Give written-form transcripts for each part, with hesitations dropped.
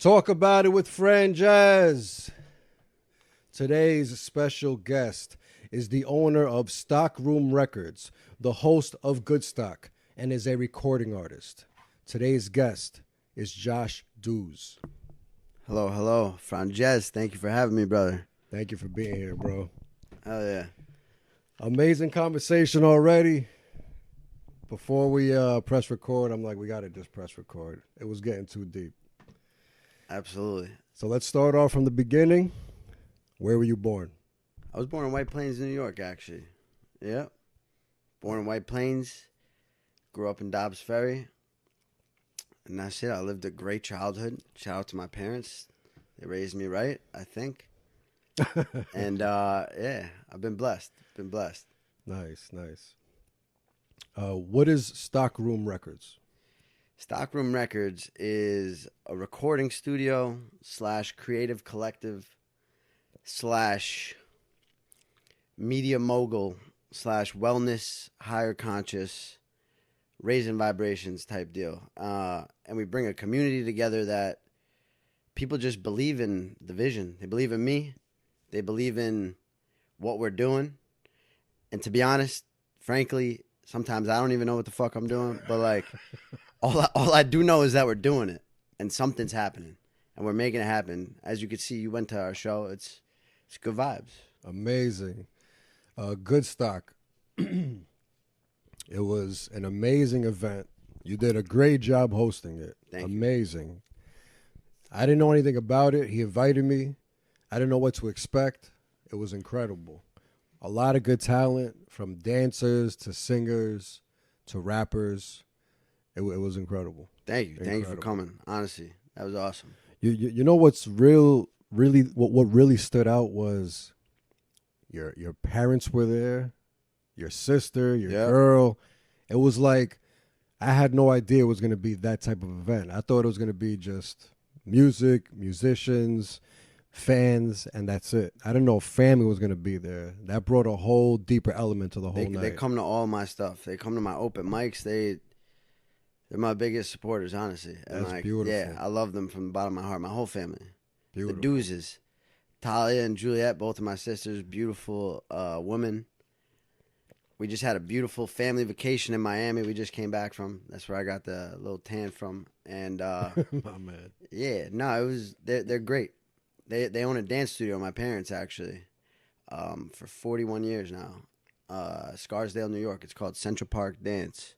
Talk about it with Franjez. Today's special guest is the owner of Stockroom Records, the host of Good Stock, and is a recording artist. Today's guest is Josh Dooz. Hello, Franjez. Thank you for having me, brother. Thank you for being here, bro. Hell yeah. Amazing conversation already. Before we press record, I'm like, we got to just press record. It was getting too deep. Absolutely. So let's start off from the beginning. Where were you born? I was born in White Plains, New York, actually. Yep. Born in White Plains. Grew up in Dobbs Ferry. And that's it. I lived a great childhood. Shout out to my parents. They raised me right, I think. And, yeah, I've been blessed. Nice. What is Stockroom Records? Stockroom Records is a recording studio / creative collective / media mogul / wellness, higher conscious, raising vibrations type deal. And we bring a community together that people just believe in the vision. They believe in me. They believe in what we're doing. And to be honest, frankly, sometimes I don't even know what the fuck I'm doing. But like, all I do know is that we're doing it. And something's happening. And we're making it happen. As you can see, you went to our show. It's good vibes. Amazing. Good Stock. It was an amazing event. You did a great job hosting it. Thank you. Amazing. I didn't know anything about it. He invited me. I didn't know what to expect. It was incredible. A lot of good talent, from dancers to singers to rappers. It was incredible. Thank you. Thank you for coming. Honestly, that was awesome. You know what's really what really stood out was your parents were there, your sister, your girl. It was like I had no idea it was going to be that type of event. I thought it was going to be just music, musicians, fans, and that's it. I didn't know family was going to be there. That brought a whole deeper element to the whole night. They come to all my stuff. They come to my open mics. They're my biggest supporters, honestly. And that's beautiful. Yeah, I love them from the bottom of my heart. My whole family. Beautiful. The Doozes. Talia and Juliet, both of my sisters, beautiful women. We just had a beautiful family vacation in Miami. We just came back from. That's where I got the little tan from. And my man. Yeah, no, they're great. They own a dance studio, my parents actually, for 41 years now. Scarsdale, New York. It's called Central Park Dance.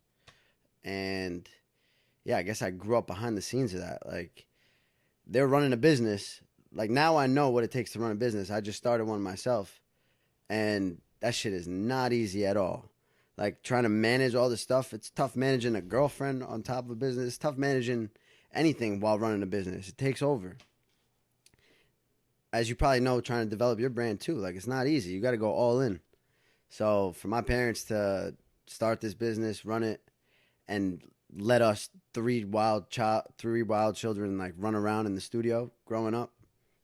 And yeah, I guess I grew up behind the scenes of that. Like, they're running a business. Like, now I know what it takes to run a business. I just started one myself. And that shit is not easy at all. Like, trying to manage all this stuff. It's tough managing a girlfriend on top of a business. It's tough managing anything while running a business. It takes over. As you probably know, trying to develop your brand too. Like, it's not easy. You got to go all in. So for my parents to start this business, run it, and let us three wild children like run around in the studio growing up,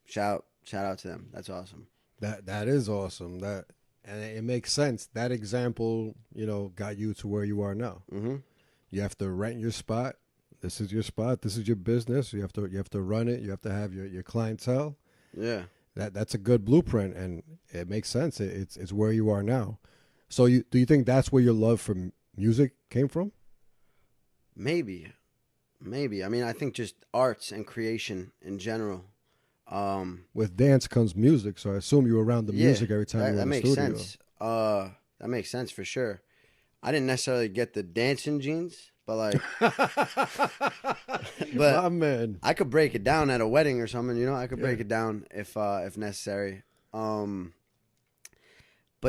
shout out to them. That's awesome. That is awesome. And it makes sense. That example, got you to where you are now. Mm-hmm. You have to rent your spot. This is your spot. This is your business. You have to run it. You have to have your clientele. Yeah, that's a good blueprint, and it makes sense. It's where you are now. So do you think that's where your love for music came from? Maybe. I mean, I think just arts and creation in general. With dance comes music, so I assume you were around the music every time you were in the studio. That makes sense. That makes sense for sure. I didn't necessarily get the dancing genes, but like, my man, I could break it down at a wedding or something. I could break it down if necessary. But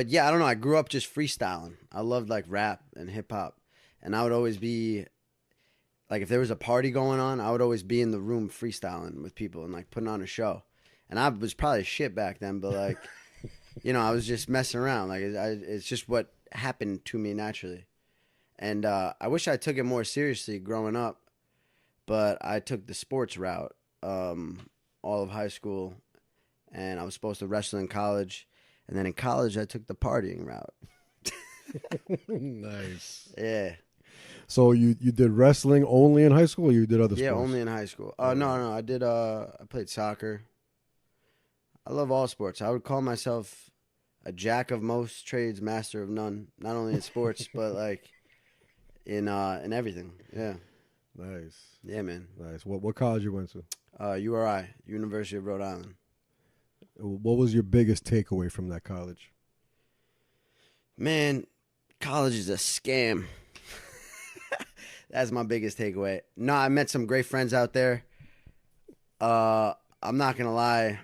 yeah, I don't know. I grew up just freestyling. I loved like rap and hip hop, and I would always be like, if there was a party going on, I would always be in the room freestyling with people and like putting on a show. And I was probably shit back then, but like, I was just messing around. Like, it's just what happened to me naturally. And I wish I took it more seriously growing up, but I took the sports route all of high school, and I was supposed to wrestle in college. And then in college, I took the partying route. Nice. Yeah. So you did wrestling only in high school, or you did other sports? Yeah, only in high school. No, I did. I played soccer. I love all sports. I would call myself a jack of most trades, master of none. Not only in sports, but like in everything. Yeah. Nice. Yeah, man. Nice. What college you went to? URI, University of Rhode Island. What was your biggest takeaway from that college? Man, college is a scam. That's my biggest takeaway. No, I met some great friends out there. I'm not gonna lie.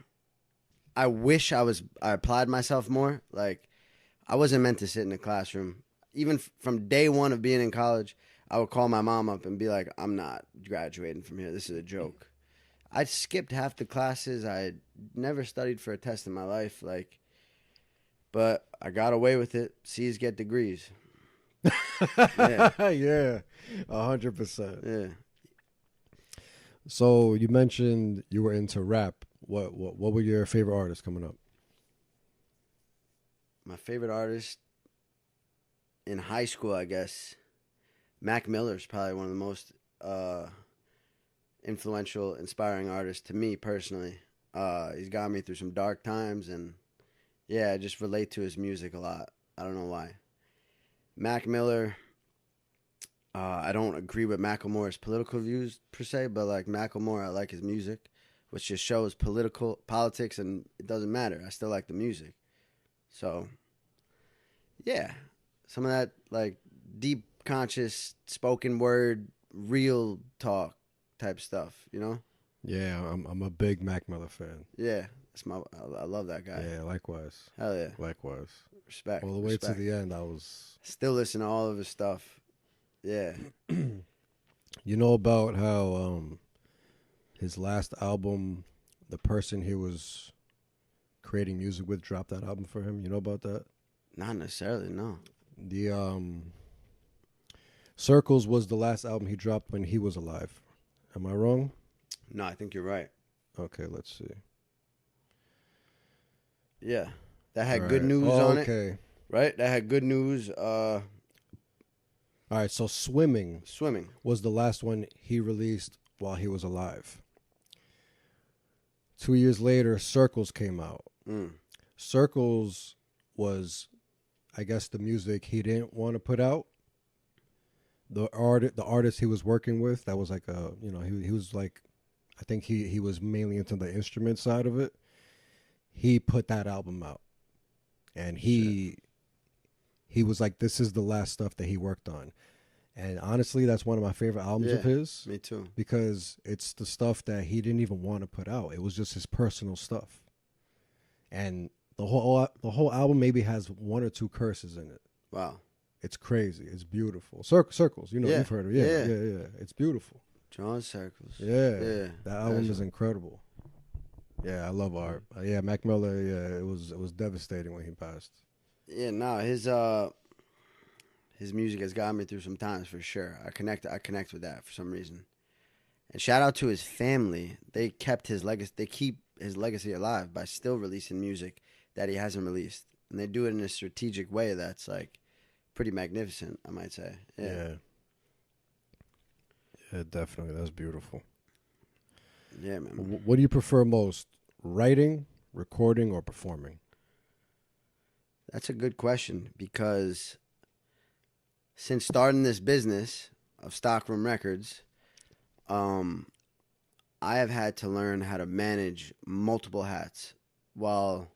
I wish I applied myself more. Like, I wasn't meant to sit in a classroom. Even from day one of being in college, I would call my mom up and be like, I'm not graduating from here. This is a joke. I skipped half the classes. I never studied for a test in my life. Like, but I got away with it. C's get degrees. Yeah. Yeah. 100%. Yeah. So you mentioned you were into rap. What were your favorite artists coming up? My favorite artist in high school, I guess, Mac Miller's probably one of the most influential, inspiring artists to me personally. He's got me through some dark times, and yeah, I just relate to his music a lot. I don't know why. Mac Miller, I don't agree with Macklemore's political views per se, but like Macklemore, I like his music, which just shows politics, and it doesn't matter. I still like the music. So, yeah, some of that like deep, conscious, spoken word, real talk type stuff, you know? Yeah, I'm a big Mac Miller fan. Yeah, I love that guy. Yeah, likewise. Hell yeah. Likewise. Respect. All the way to the end, I was... Still listen to all of his stuff. Yeah. You know about how his last album, the person he was creating music with dropped that album for him? You know about that? Not necessarily, no. The Circles was the last album he dropped when he was alive. Am I wrong? No, I think you're right. Okay, let's see. Yeah. That had good news on it. Right? That had good news. All right, so Swimming Swimming was the last one he released while he was alive. 2 years later, Circles came out. Circles was, I guess, the music he didn't want to put out. The artist he was working with, that was like a, you know, he was like, I think he was mainly into the instrument side of it. He put that album out. And he was like, this is the last stuff that he worked on. And honestly, that's one of my favorite albums of his. Me too. Because it's the stuff that he didn't even want to put out. It was just his personal stuff. And the whole album maybe has one or two curses in it. Wow. It's crazy. It's beautiful. Circles, you know, you've heard of it. Yeah. It's beautiful. Drawing circles. Yeah. That album is incredible. Yeah, I love art. Yeah, Mac Miller, it was devastating when he passed. Yeah, no, his music has gotten me through some times for sure. I connect with that for some reason. And shout out to his family. They kept his legacy. They keep his legacy alive by still releasing music that he hasn't released, and they do it in a strategic way that's like pretty magnificent, I might say. Yeah, definitely. That's beautiful. Yeah, man. What do you prefer most, writing, recording, or performing? That's a good question, because since starting this business of Stockroom Records, I have had to learn how to manage multiple hats while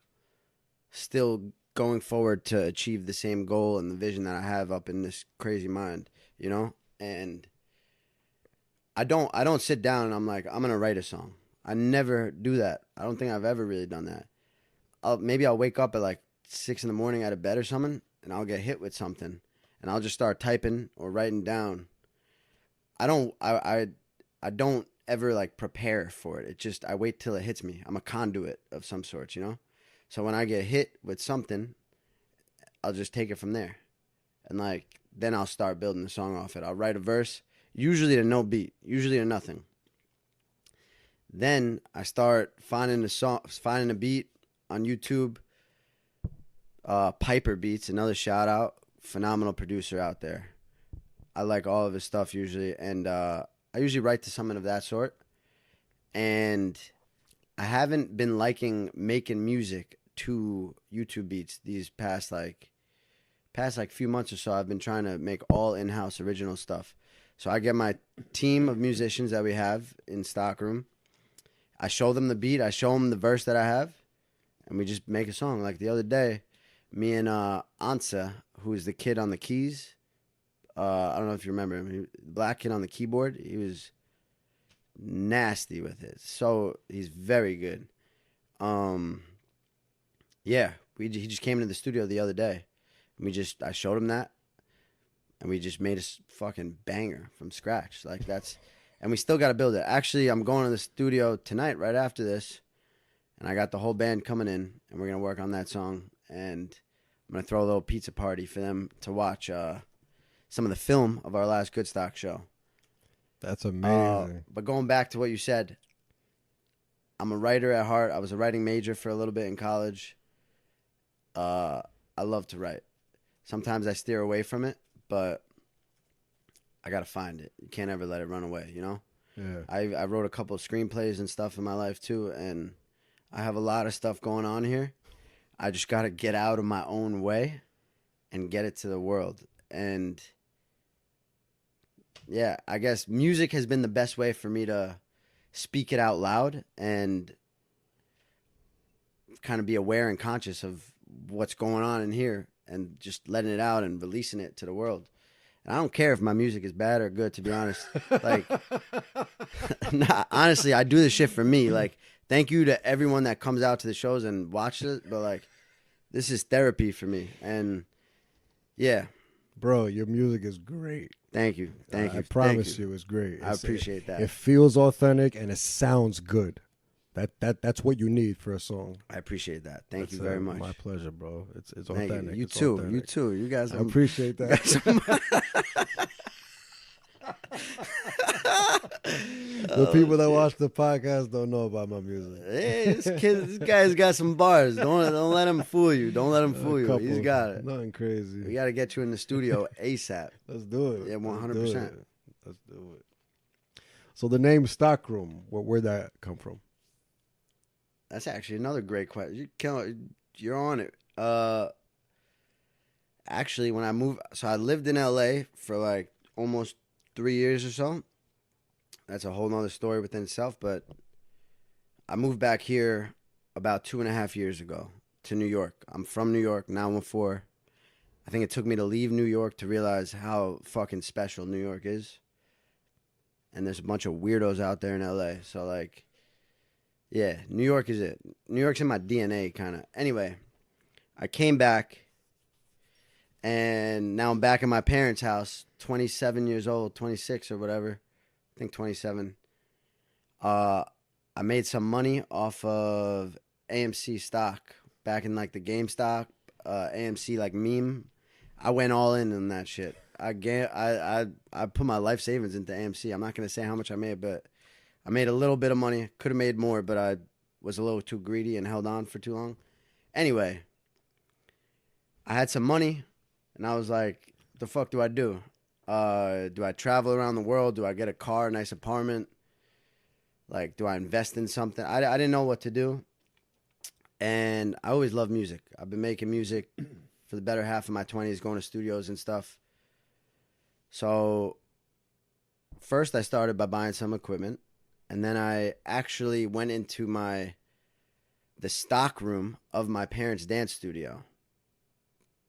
still going forward to achieve the same goal and the vision that I have up in this crazy mind, you know? And I don't sit down and I'm like, I'm going to write a song. I never do that. I don't think I've ever really done that. Maybe I'll wake up at like 6 a.m. out of bed or something, and I'll get hit with something, and I'll just start typing or writing down. I don't ever like prepare for it. It just, I wait till it hits me. I'm a conduit of some sort, you know? So when I get hit with something, I'll just take it from there. And like, then I'll start building the song off it. I'll write a verse, usually to no beat, usually to nothing. Then I start finding a beat on YouTube. Piper Beats, another shout out, phenomenal producer out there. I like all of his stuff usually, and I usually write to someone of that sort. And I haven't been liking making music to YouTube beats these past few months or so. I've been trying to make all in-house original stuff. So I get my team of musicians that we have in Stockroom. I show them the beat. I show them the verse that I have, and we just make a song. Like the other day, me and Ansa, who's the kid on the keys. I don't know if you remember him. The black kid on the keyboard. He was nasty with it. So he's very good. Yeah, he just came into the studio the other day. I showed him that, and we just made a fucking banger from scratch. Like and we still got to build it. Actually, I'm going to the studio tonight right after this, and I got the whole band coming in, and we're gonna work on that song. And I'm gonna throw a little pizza party for them to watch some of the film of our last Good Stock show. That's amazing. But going back to what you said, I'm a writer at heart. I was a writing major for a little bit in college. I love to write. Sometimes I steer away from it, but I got to find it. You can't ever let it run away, you know? Yeah. I wrote a couple of screenplays and stuff in my life too, and I have a lot of stuff going on here. I just got to get out of my own way and get it to the world. And yeah, I guess music has been the best way for me to speak it out loud and kind of be aware and conscious of what's going on in here and just letting it out and releasing it to the world. And I don't care if my music is bad or good, to be honest. Like, nah, honestly, I do this shit for me. Like, thank you to everyone that comes out to the shows and watches it. But, like, this is therapy for me. And, yeah. Bro, your music is great. Thank you. Thank you. I promise you, it's great. I appreciate that. It feels authentic and it sounds good. That's what you need for a song. I appreciate that. Thank you very much. My pleasure, bro. It's Thank authentic. You it's too. authentic. You too. You guys. I appreciate that. The people that watch the podcast don't know about my music. Hey, this guy's got some bars. Don't let him fool you. Don't let him fool you. He's got it. Nothing crazy. We got to get you in the studio ASAP. Let's do it. Yeah, 100%. Let's do it. So the name Stockroom, where'd that come from? That's actually another great question. You're on it. Actually, when I moved, so I lived in LA for like almost 3 years or so. That's a whole nother story within itself. But I moved back here about 2.5 years ago to New York. I'm from New York, 914. I think it took me to leave New York to realize how fucking special New York is. And there's a bunch of weirdos out there in LA. So, like, yeah, New York is it. New York's in my DNA, kind of. Anyway, I came back, and now I'm back in my parents' house, 27 years old, 26 or whatever. I think 27. I made some money off of AMC stock back in, like, the GameStop, AMC, like, meme. I went all in on that shit. I put my life savings into AMC. I'm not going to say how much I made, but I made a little bit of money. Could have made more, but I was a little too greedy and held on for too long. Anyway, I had some money, and I was like, what the fuck do I do? Do I travel around the world? Do I get a car, a nice apartment? Like, do I invest in something? I didn't know what to do. And I always loved music. I've been making music for the better half of my 20s, going to studios and stuff. So first I started by buying some equipment, and then I actually went into the stock room of my parents' dance studio.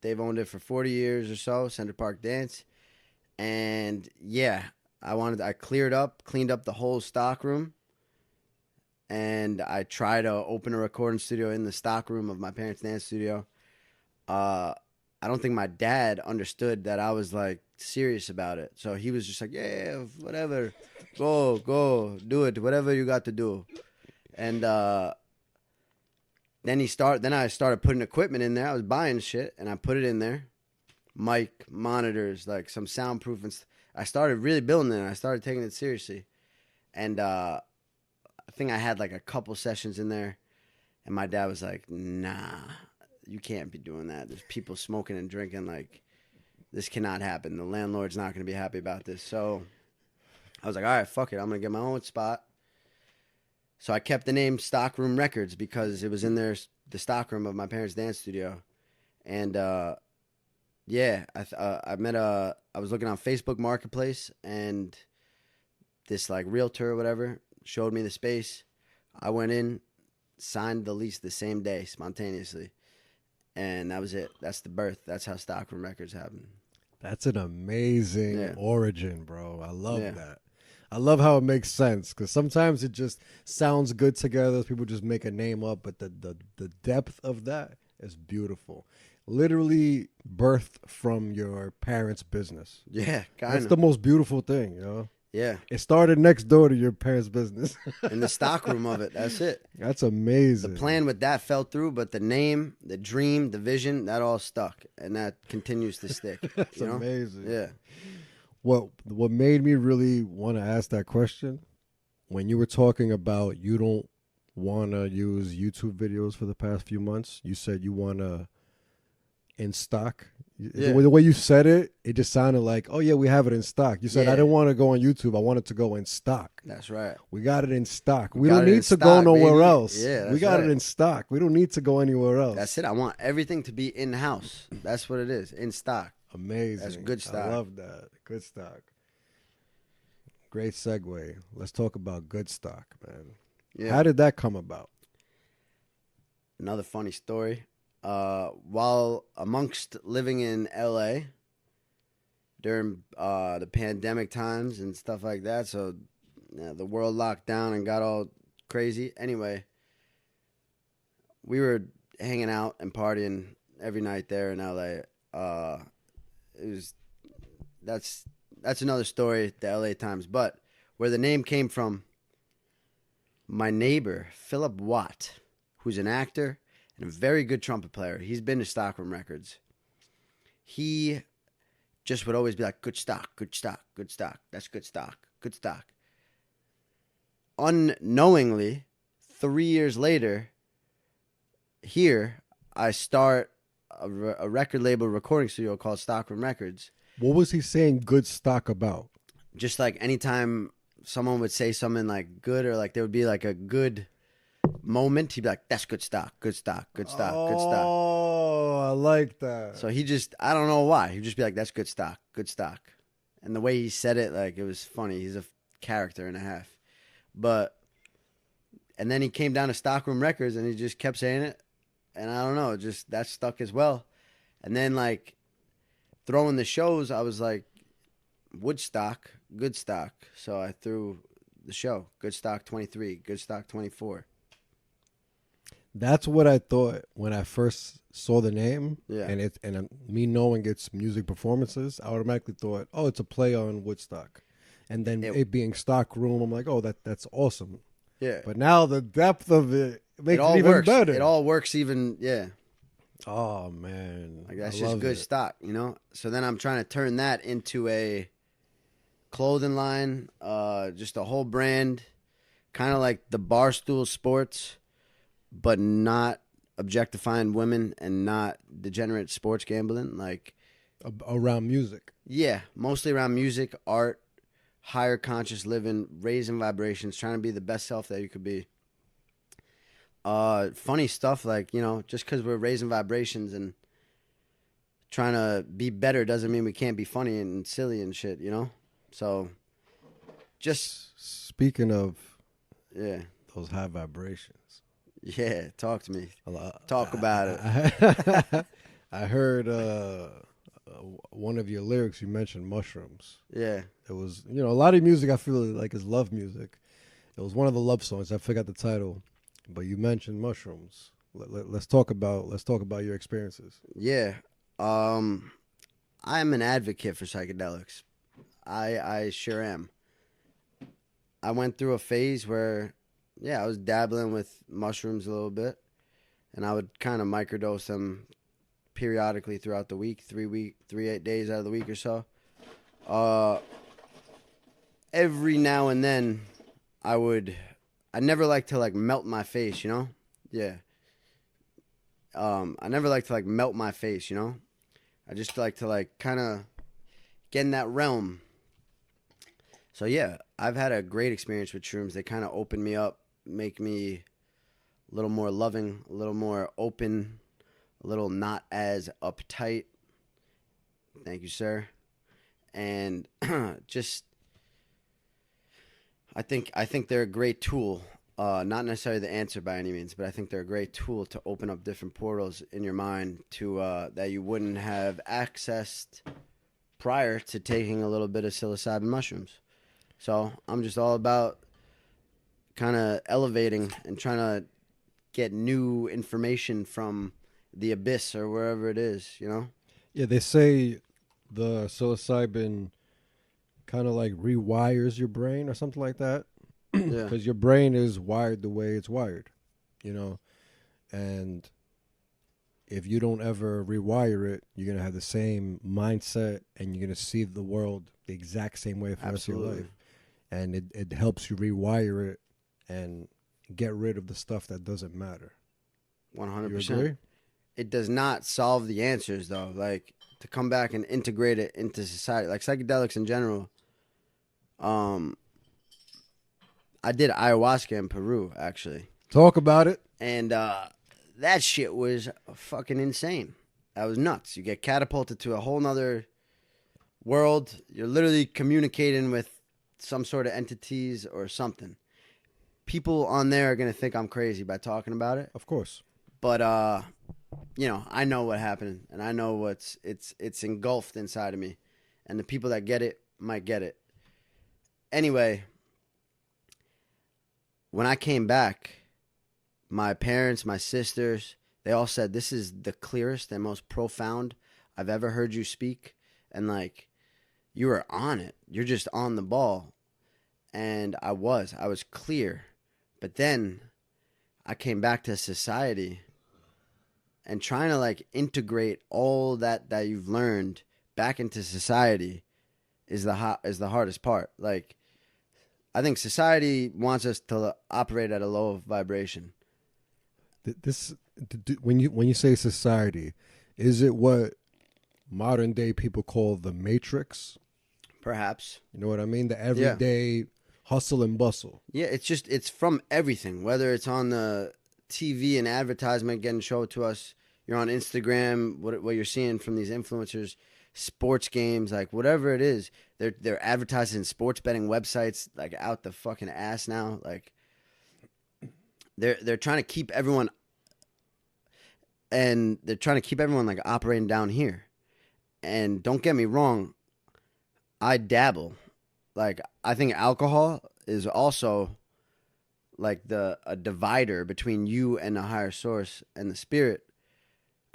They've owned it for 40 years or so, Center Park Dance. And yeah, I cleaned up the whole stock room, and I tried to open a recording studio in the stock room of my parents' dance studio. I don't think my dad understood that I was, like, serious about it. So he was just like, yeah, whatever. Go, do it, whatever you got to do. And then I started putting equipment in there. I was buying shit, and I put it in there. Mic, monitors, like some soundproof. And I started really building it, and I started taking it seriously. And I think I had, like, a couple sessions in there, and my dad was like, nah, you can't be doing that. There's people smoking and drinking, like, this cannot happen. The landlord's not going to be happy about this. So I was like, all right, fuck it. I'm going to get my own spot. So I kept the name Stockroom Records because it was in there, the stockroom of my parents' dance studio. And yeah, I was looking on Facebook Marketplace, and this like realtor or whatever showed me the space. I went in, signed the lease the same day spontaneously, and that was it. That's the birth. That's how Stockroom Records happened. That's an amazing origin, bro. I love that. I love how it makes sense, because sometimes it just sounds good together. People just make a name up, but the depth of that is beautiful. Literally birthed from your parents' business. Yeah, kind That's the most beautiful thing, you know? Yeah. It started next door to your parents' business. In the stockroom of it. That's it. That's amazing. The plan with that fell through, but the name, the dream, the vision, that all stuck. And that continues to stick. That's amazing. Yeah. What made me really want to ask that question, when you were talking about you don't want to use YouTube videos for the past few months, you said you want to in stock. Yeah. The way you said it, it just sounded like, oh yeah, we have it in stock. You said I didn't want to go on YouTube. I wanted to go in stock. That's right. We got it in stock. We don't need to go nowhere else. Yeah, we got it in stock. We don't need to go anywhere else. That's it. I want everything to be in house. That's what it is. In stock. Amazing. That's good stock. I love that. Good stock. Great segue. Let's talk about good stock, man. Yeah. How did that come about? Another funny story. While amongst living in LA during the pandemic times and stuff like that, so the world locked down and got all crazy. Anyway, we were hanging out and partying every night there in LA. That's another story, the LA Times. But where the name came from, my neighbor Philip Watt, who's an actor and a very good trumpet player. He's been to Stockroom Records. He just would always be like, good stock, good stock, good stock. That's good stock, good stock. Unknowingly, 3 years later, here, I start a record label recording studio called Stockroom Records. What was he saying good stock about? Just like anytime someone would say something like good, or like there would be like a good moment, he'd be like, that's good stock, good stock, good stock, good stock. Oh, I like that. So he just, I don't know why, he'd just be like, that's good stock, good stock. And the way he said it, like, it was funny. He's a character and a half. But, and then he came down to Stockroom Records and he just kept saying it. And I don't know, just that stuck as well. And then like throwing the shows, I was like, Woodstock, good stock. So I threw the show, good stock 23, good stock 24. That's what I thought when I first saw the name. Yeah. And me knowing it's music performances, I automatically thought, oh, it's a play on Woodstock. And then it being Stockroom, I'm like, oh, that's awesome. Yeah. But now the depth of it makes it even better. It all works even, yeah. Oh, man. Like that's just good stock, you know? So then I'm trying to turn that into a clothing line, just a whole brand, kind of like the Barstool Sports, but not objectifying women and not degenerate sports gambling. Like around music. Yeah, mostly around music, art, higher conscious living, raising vibrations, trying to be the best self that you could be. Funny stuff, like, you know, just because we're raising vibrations and trying to be better doesn't mean we can't be funny and silly and shit, you know? So, just... Speaking of those high vibrations. Yeah, talk to me. Talk about it. I heard one of your lyrics, you mentioned mushrooms. Yeah. It was, you know, a lot of music I feel like is love music. It was one of the love songs. I forgot the title, but you mentioned mushrooms. Let's talk about your experiences. Yeah. I'm an advocate for psychedelics. I sure am. I went through a phase where, I was dabbling with mushrooms a little bit, and I would kind of microdose them periodically throughout the week, 8 days out of the week or so. Every now and then, I never like to like melt my face, you know? Yeah. I never like to like melt my face, you know? I just like to like kind of get in that realm. So yeah, I've had a great experience with shrooms. They kind of open me up, make me a little more loving, a little more open, a little not as uptight. Thank you, sir. And just, I think they're a great tool. Not necessarily the answer by any means, but I think they're a great tool to open up different portals in your mind to that you wouldn't have accessed prior to taking a little bit of psilocybin mushrooms. So I'm just all about kind of elevating and trying to get new information from the abyss or wherever it is, you know? Yeah, they say the psilocybin kind of like rewires your brain or something like that. Because your brain is wired the way it's wired, you know? And if you don't ever rewire it, you're going to have the same mindset and you're going to see the world the exact same way for the rest of your life. And it helps you rewire it and get rid of the stuff that doesn't matter. 100%. You agree? It does not solve the answers, though. Like, to come back and integrate it into society, like psychedelics in general. I did ayahuasca in Peru, actually. Talk about it. And that shit was fucking insane. That was nuts. You get catapulted to a whole nother world. You're literally communicating with some sort of entities or something. People on there are going to think I'm crazy by talking about it. Of course. But, you know, I know what happened, and I know it's engulfed inside of me. And the people that get it might get it. Anyway, when I came back, my parents, my sisters, they all said, this is the clearest and most profound I've ever heard you speak. And, like, you were on it. You're just on the ball. And I was clear. But then I came back to society and trying to, like, integrate all that you've learned back into society is the hardest part. Like, I think society wants us to operate at a low vibration. When you say society, is it what modern day people call the matrix? Perhaps. You know what I mean? The everyday hustle and bustle. Yeah, it's from everything. Whether it's on the TV and advertisement getting shown to us, you're on Instagram, what you're seeing from these influencers, sports games, like whatever it is, they're advertising sports betting websites like out the fucking ass now. Like they're trying to keep everyone, and they're trying to keep everyone like operating down here. And don't get me wrong, I dabble. Like, I think alcohol is also like a divider between you and the higher source and the spirit.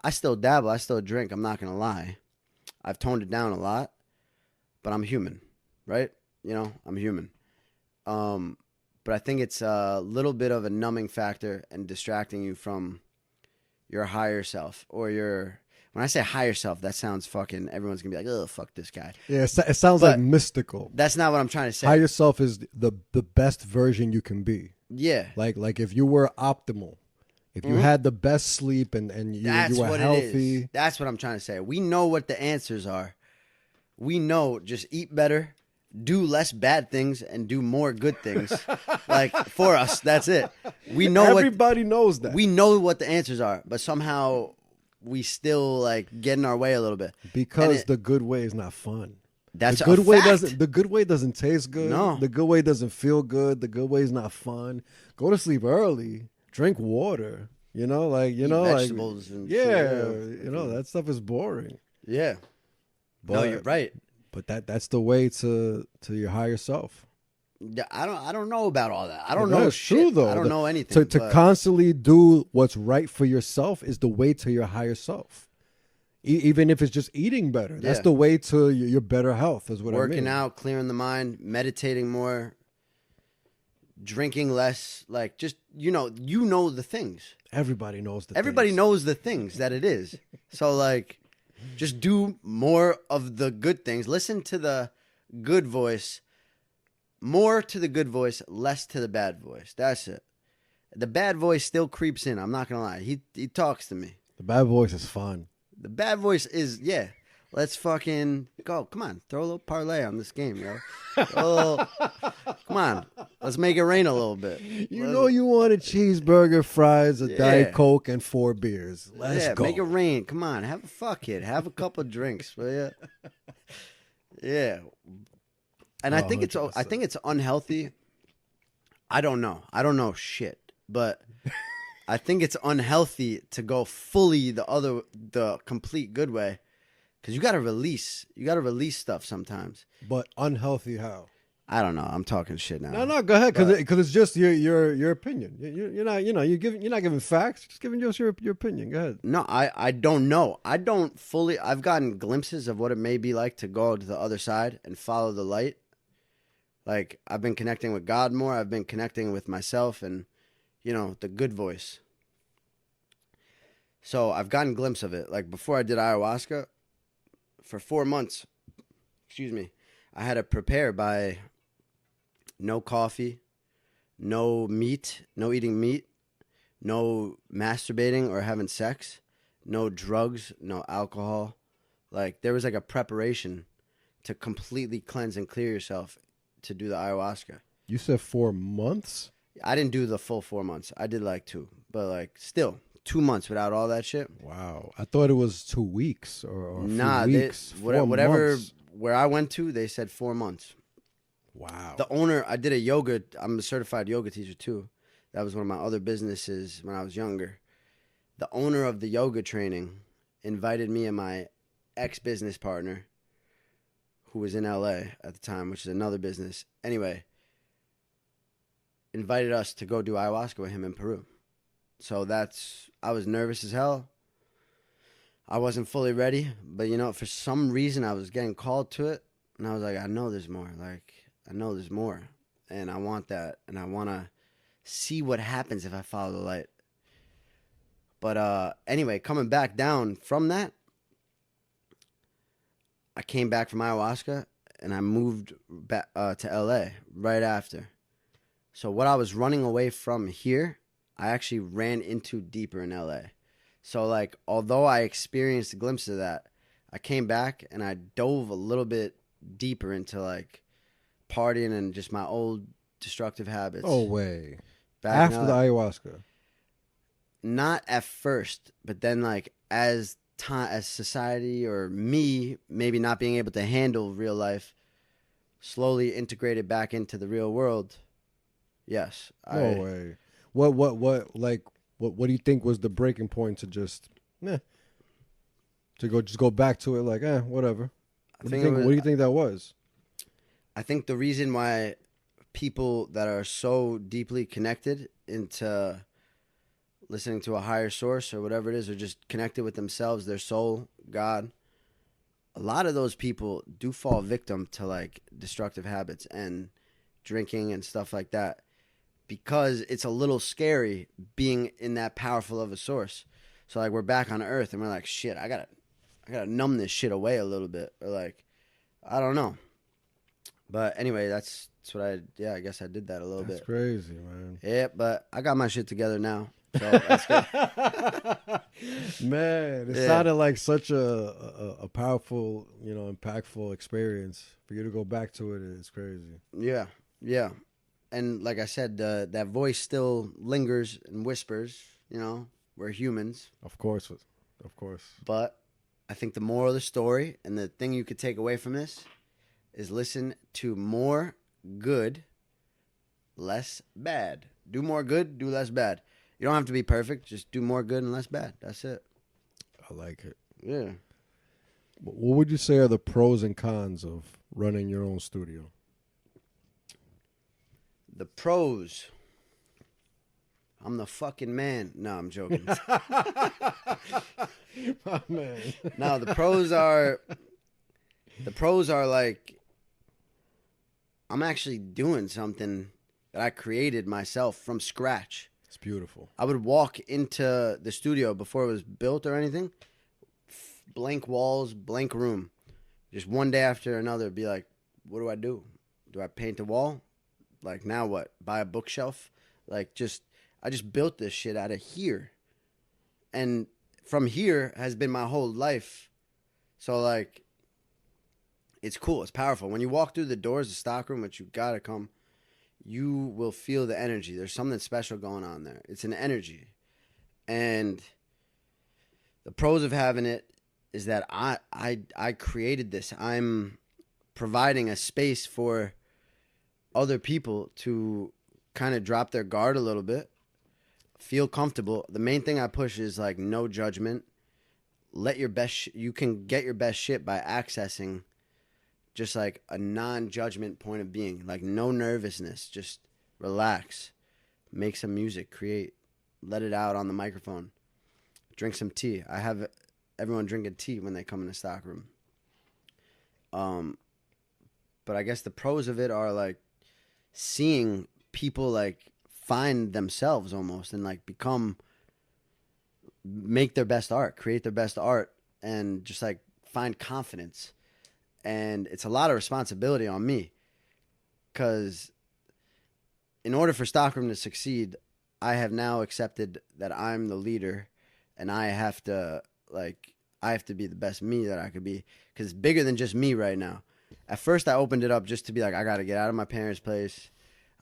I still dabble. I still drink. I'm not going to lie. I've toned it down a lot, but I'm human, right? You know, I'm human. But I think it's a little bit of a numbing factor and distracting you from your higher self or your... When I say higher self, that sounds fucking... Everyone's going to be like, oh, fuck this guy. Yeah, it sounds like mystical. That's not what I'm trying to say. Higher self is the best version you can be. Yeah. Like if you were optimal, if you had the best sleep and you were healthy. That's what I'm trying to say. We know what the answers are. We know just eat better, do less bad things, and do more good things. Like, for us, that's it. We know Everybody knows that. We know what the answers are, but somehow... we still like get in our way a little bit because the good way is not fun. That's the good a way fact. The good way doesn't taste good. No, the good way doesn't feel good. The good way is not fun. Go to sleep early. Drink water. You know, like eat vegetables and shit. You know that stuff is boring. Yeah, no, you're right. But that's the way to your higher self. I don't know about all that. I don't know. That's true, though. I don't know anything. To constantly do what's right for yourself is the way to your higher self. Even if it's just eating better, that's the way to your better health. Is what I mean. Working out, clearing the mind, meditating more, drinking less. Like just you know the things. Everybody knows the. Everybody knows the things that it is. So like, just do more of the good things. Listen to the good voice. More to the good voice, less to the bad voice. That's it. The bad voice still creeps in. I'm not going to lie. He talks to me. The bad voice is fun. The bad voice is, Let's fucking go. Come on, throw a little parlay on this game, yo. Come on, let's make it rain a little bit. You know you want a cheeseburger, fries, a Diet Coke, and 4 beers. Let's go. Make it rain. Come on, have a fuck it. Have a couple of drinks, will ya? Yeah. And I think 100%. I think it's unhealthy. I don't know shit, but I think it's unhealthy to go fully the complete good way. Because you got to release stuff sometimes. But unhealthy how? I don't know. I'm talking shit now. No, go ahead. Because it's just your opinion. You're not you're not giving facts. Just giving just your opinion. Go ahead. No, I don't know. I don't fully. I've gotten glimpses of what it may be like to go to the other side and follow the light. Like I've been connecting with God more. I've been connecting with myself and, the good voice. So I've gotten a glimpse of it. Like before I did ayahuasca. For 4 months, I had to prepare by no coffee, no meat, no eating meat, no masturbating or having sex, no drugs, no alcohol. Like there was like a preparation to completely cleanse and clear yourself to do the ayahuasca. You said 4 months? I didn't do the full 4 months. I did like 2, but like still. 2 months without all that shit. Wow. I thought it was 2 weeks or nah, weeks. Whatever, where I went to, they said 4 months. Wow. The owner, I'm a certified yoga teacher too. That was one of my other businesses when I was younger. The owner of the yoga training invited me and my ex-business partner, who was in LA at the time, which is another business. Anyway, invited us to go do ayahuasca with him in Peru. So I was nervous as hell. I wasn't fully ready, but for some reason I was getting called to it. And I was like, I know there's more. And I want that. And I want to see what happens if I follow the light. But anyway, coming back down from that, I came back from ayahuasca and I moved back to LA right after. So what I was running away from here, I actually ran into deeper in LA. So like, although I experienced a glimpse of that, I came back and I dove a little bit deeper into like partying and just my old destructive habits. Oh, way. After the ayahuasca? Not at first, but then like as society or me maybe not being able to handle real life, slowly integrated back into the real world. Yes. No way. What do you think was the breaking point to just go back to it like whatever? What do you think that was? I think the reason why people that are so deeply connected into listening to a higher source or whatever it is, or just connected with themselves, their soul, God, a lot of those people do fall victim to like destructive habits and drinking and stuff like that. Because it's a little scary being in that powerful of a source. So like we're back on Earth and we're like, shit, I gotta numb this shit away a little bit. Or like, I don't know. But anyway, that's what I guess I did that a little bit. That's crazy, man. Yeah, but I got my shit together now. So that's good. Man, it sounded like such a powerful, impactful experience. For you to go back to it is crazy. Yeah. And like I said, that voice still lingers and whispers, we're humans. Of course. But I think the moral of the story and the thing you could take away from this is listen to more good, less bad. Do more good, do less bad. You don't have to be perfect. Just do more good and less bad. That's it. I like it. Yeah. What would you say are the pros and cons of running your own studio? The pros. I'm the fucking man. No, I'm joking. My man. No, the pros are like, I'm actually doing something that I created myself from scratch. It's beautiful. I would walk into the studio before it was built or anything. Blank walls, blank room. Just one day after another, be like, what do? Do I paint a wall? Like, now what? Buy a bookshelf? Like, I just built this shit out of here. And from here has been my whole life So like, it's cool. It's powerful. When you walk through the doors of Stockroom, which you gotta come, you will feel the energy. There's something special going on there. It's an energy. And the pros of having it is that I created this. I'm providing a space for other people to kind of drop their guard a little bit, feel comfortable. The main thing I push is like no judgment. Let your best. You can get your best shit by accessing just like a non-judgment point of being, like no nervousness, just relax, make some music, create, let it out on the microphone, drink some tea. I have everyone drinking tea when they come in the Stockroom. But I guess the pros of it are like seeing people like find themselves almost and like make their best art, create their best art, and just like find confidence. And it's a lot of responsibility on me because in order for Stockroom to succeed, I have now accepted that I'm the leader and I have to be the best me that I could be because it's bigger than just me right now. At first, I opened it up just to be like, I got to get out of my parents' place.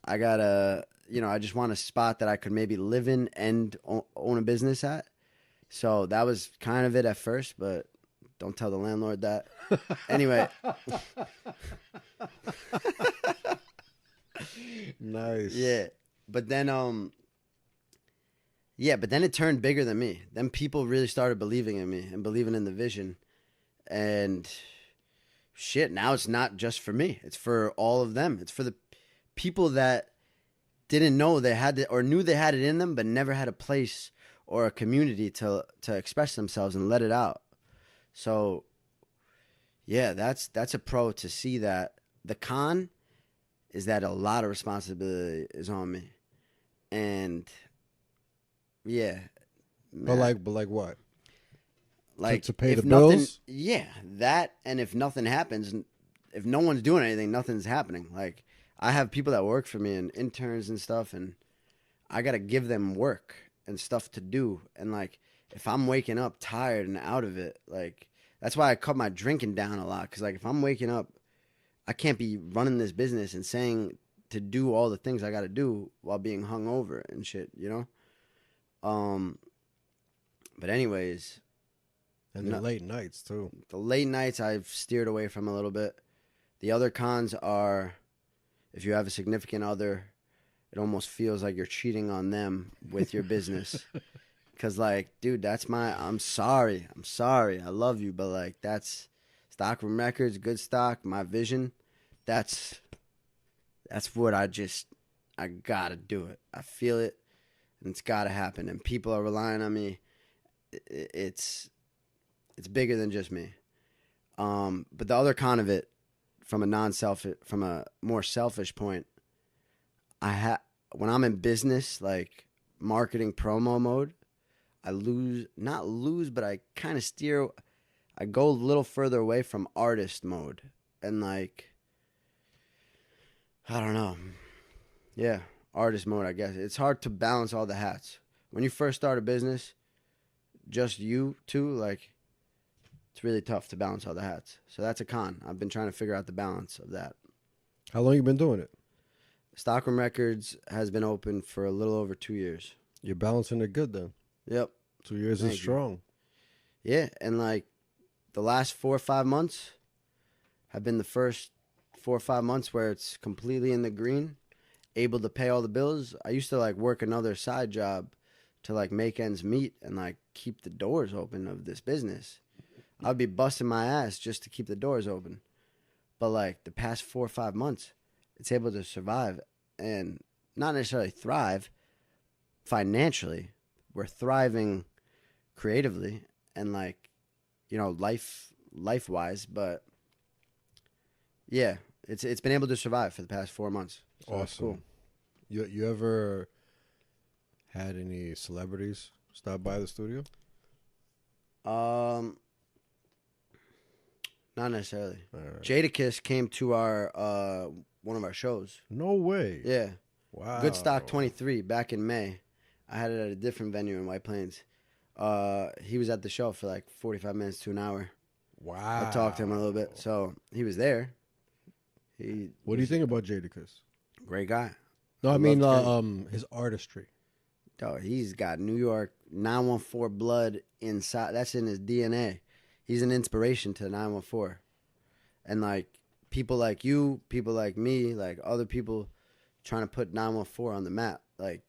I got to, I just want a spot that I could maybe live in and own a business at. So that was kind of it at first, but don't tell the landlord that. Anyway. Nice. Yeah. But then it turned bigger than me. Then people really started believing in me and believing in the vision. And shit, now it's not just for me. It's for all of them. It's for the people that didn't know they had it or knew they had it in them, but never had a place or a community to express themselves and let it out. So, yeah, that's a pro to see that. The con is that a lot of responsibility is on me, and yeah. But like what? Like to pay the nothing, bills? Yeah, that, and if nothing happens, if no one's doing anything, nothing's happening. Like I have people that work for me and interns and stuff, and I gotta give them work and stuff to do, and like. If I'm waking up tired and out of it, like, that's why I cut my drinking down a lot. Because, like, if I'm waking up, I can't be running this business and saying to do all the things I got to do while being hungover and shit, But anyways. And the late nights, too. The late nights I've steered away from a little bit. The other cons are if you have a significant other, it almost feels like you're cheating on them with your business. Because, like, dude, I'm sorry. I love you, but, like, that's Stockroom Records, good stock, my vision. That's what I got to do it. I feel it, and it's got to happen. And people are relying on me. It's bigger than just me. But the other con of it, from a more selfish point, when I'm in business, like, marketing promo mode, but I kind of steer. I go a little further away from artist mode. And like, I don't know. Yeah, artist mode, I guess. It's hard to balance all the hats. When you first start a business, just you two, like, it's really tough to balance all the hats. So that's a con. I've been trying to figure out the balance of that. How long you been doing it? Stockroom Records has been open for a little over 2 years. You're balancing it good then. Yep. 2 years is strong. Yeah, and like the last 4 or 5 months have been the first 4 or 5 months where it's completely in the green, able to pay all the bills. I used to like work another side job to like make ends meet and like keep the doors open of this business. I'd be busting my ass just to keep the doors open. But like the past 4 or 5 months, it's able to survive and not necessarily thrive financially. We're thriving creatively and like, life wise, but yeah, it's been able to survive for the past 4 months. So awesome. Cool. You ever had any celebrities stop by the studio? Not necessarily. Right. Jadakiss came to our one of our shows. No way. Yeah. Wow. Good Stock 23 back in May. I had it at a different venue in White Plains. He was at the show for like 45 minutes to an hour. Wow. I talked to him a little bit. So he was there. What do you think about Jadakiss? Great guy. No, I mean his artistry. Dog, he's got New York 914 blood inside. That's in his DNA. He's an inspiration to 914. And like people like you, people like me, like other people trying to put 914 on the map. Like,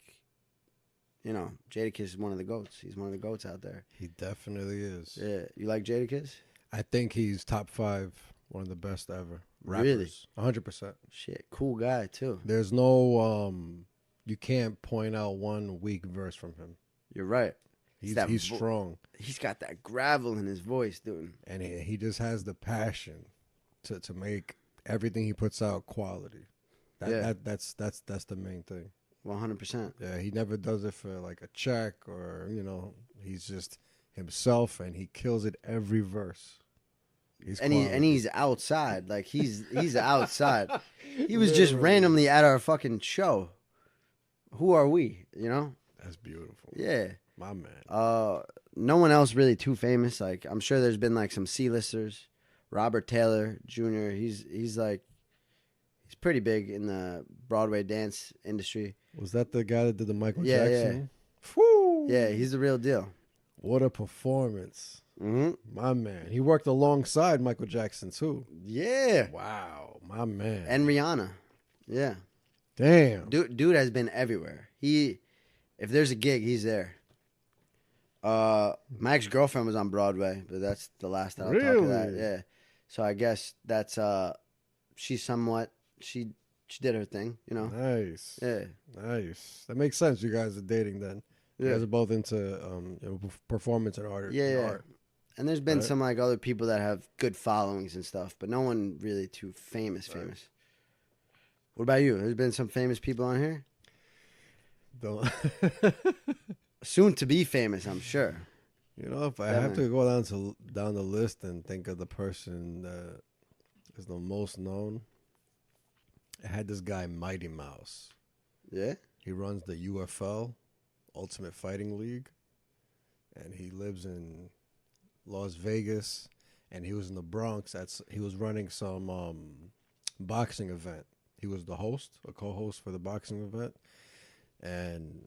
you know, Jadakiss is one of the GOATs. He's one of the GOATs out there. He definitely is. Yeah. You like Jadakiss? I think he's top 5, one of the best ever. Rappers. Really? 100%. Shit, cool guy too. There's no you can't point out one weak verse from him. You're right. He's strong. He's got that gravel in his voice, dude. And he just has the passion to make everything he puts out quality. That's the main thing. 100%. Yeah, he never does it for like a check or, you know, he's just himself and he kills it every verse. He's outside. Like he's outside. He was just randomly at our fucking show. Who are we? You know? That's beautiful. Yeah. My man. No one else really too famous. Like I'm sure there's been like some C-listers. Robert Taylor Jr. He's pretty big in the Broadway dance industry. Was that the guy that did the Michael Yeah. Jackson? Whew. Yeah, he's the real deal. What a performance. Mm-hmm. My man. He worked alongside Michael Jackson too. Yeah. Wow. My man. And Rihanna. Yeah. Damn. Dude has been everywhere. If there's a gig, he's there. My ex-girlfriend was on Broadway, but that's the last that I'll talk of that. Yeah. So I guess that's she did her thing, you know. Nice. Yeah. Nice. That makes sense. You guys are dating then. Yeah. You guys are both into performance and art. Yeah. Art. And there's been some like other people that have good followings and stuff, but no one really too famous. Right. What about you? There's been some famous people on here? Don't. Soon to be famous, I'm sure. You know, if I have to go down the list and think of the person that is the most known, I had this guy Mighty Mouse. Yeah? He runs the UFL, Ultimate Fighting League, and he lives in Las Vegas, and he was in the Bronx. He was running some boxing event. He was the host, a co-host for the boxing event, and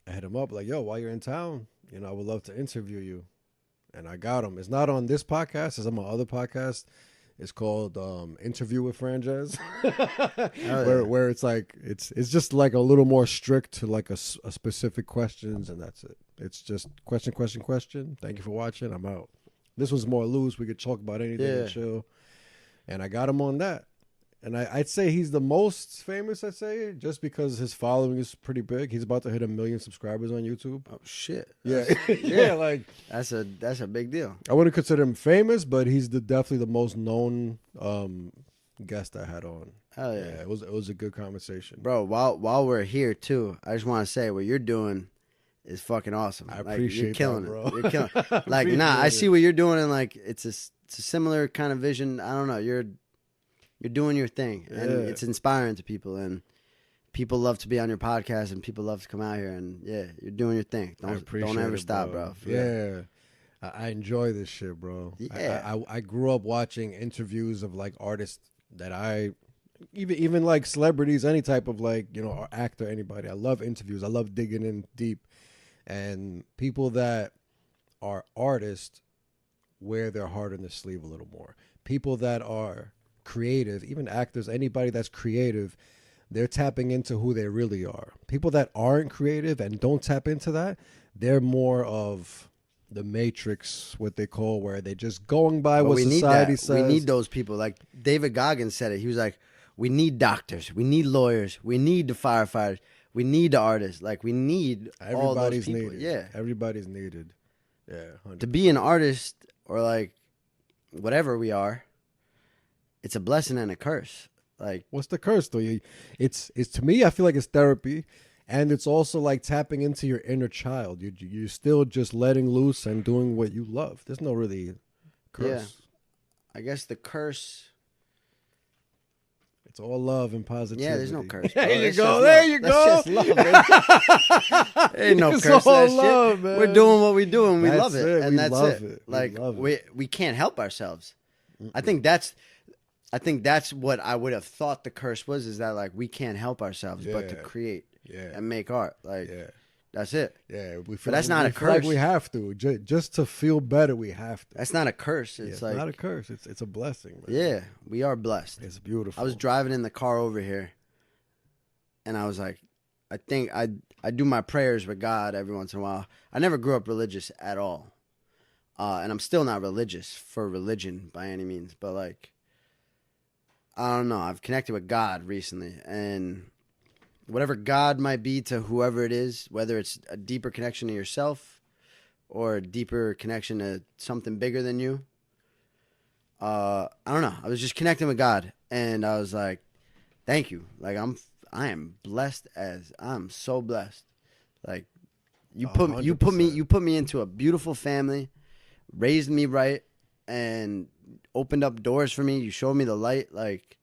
I hit him up like, yo, while you're in town, you know, I would love to interview you. And I got him. It's not on this podcast. It's on my other podcast. It's called Interview with Franjez, where it's like it's just like a little more strict to like a specific questions, and that's it. It's just question. Thank you for watching. I'm out. This was more loose. We could talk about anything and chill. And I got him on that. And I'd say he's the most famous, I'd say, just because his following is pretty big. He's about to hit 1 million subscribers on YouTube. Oh, shit. Yeah. Yeah, like... That's a big deal. I wouldn't consider him famous, but he's definitely the most known guest I had on. Hell yeah. It was a good conversation. Bro, while we're here, too, I just want to say what you're doing is fucking awesome. I appreciate you're killing that, bro. it. You're killing it. Like, I see what you're doing, and, like, it's a similar kind of vision. I don't know. You're doing your thing, and it's inspiring to people, and people love to be on your podcast, and people love to come out here, and you're doing your thing. Don't ever stop, bro. I enjoy this shit, bro. Yeah. I grew up watching interviews of like artists that I even like celebrities, any type of like, you know, actor, anybody. I love interviews. I love digging in deep, and people that are artists wear their heart on their sleeve a little more. People that are creative, even actors, anybody that's creative, they're tapping into who they really are. People that aren't creative and don't tap into that, they're more of the matrix, what they call, where they just going by what society says. We need those people. Like David Goggins said it. He was like, we need doctors, we need lawyers, we need the firefighters, we need the artists. Like we need all those people. Needed. Yeah, everybody's needed. Yeah, 100%. To be an artist or like whatever we are, it's a blessing and a curse. Like, what's the curse though? It's to me, I feel like it's therapy, and it's also like tapping into your inner child. You're still just letting loose and doing what you love. There's no really curse. Yeah. I guess the curse. It's all love and positivity. Yeah, there's no curse. There you That's go. just There love. you That's go. just love, baby. Ain't no It's curse. all That love, shit. man. We're doing what we do, and we That's love it, it. and We that's love it. it. We Like love it. we can't help ourselves. I think that's what I would have thought the curse was. Is that like we can't help ourselves but to Yeah. create Yeah. and make art. Like Yeah. that's it. Yeah. We But that's not a feel like curse. we have to. Just to feel better, we have to. That's not a curse. Yeah, It's it's like not a curse. It's a blessing, man. yeah, we are blessed. It's beautiful. I was driving in the car over here, and I was like, I think I do my prayers with God every once in a while. I never grew up religious at all, and I'm still not religious for religion by any means. But like, I don't know. I've connected with God recently, and whatever God might be to whoever it is, whether it's a deeper connection to yourself or a deeper connection to something bigger than you. I don't know. I was just connecting with God, and I was like, "Thank you." Like I am blessed as I'm so blessed. Like you put me into a beautiful family, raised me right, and opened up doors for me. You showed me the light. Like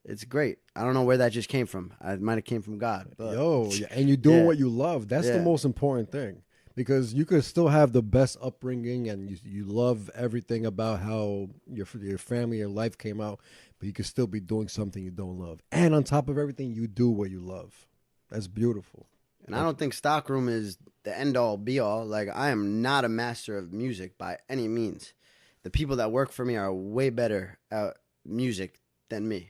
it's great. I don't know where that just came from. It might have came from God. But, and you're doing Yeah. what you love. That's the Yeah. most important thing. Because you could still have the best upbringing and you love everything about how your family and life came out, but you could still be doing something you don't love. And on top of everything, you do what you love. That's beautiful. And I don't think Stockroom is the end all be all. Like I am not a master of music by any means. The people that work for me are way better at music than me.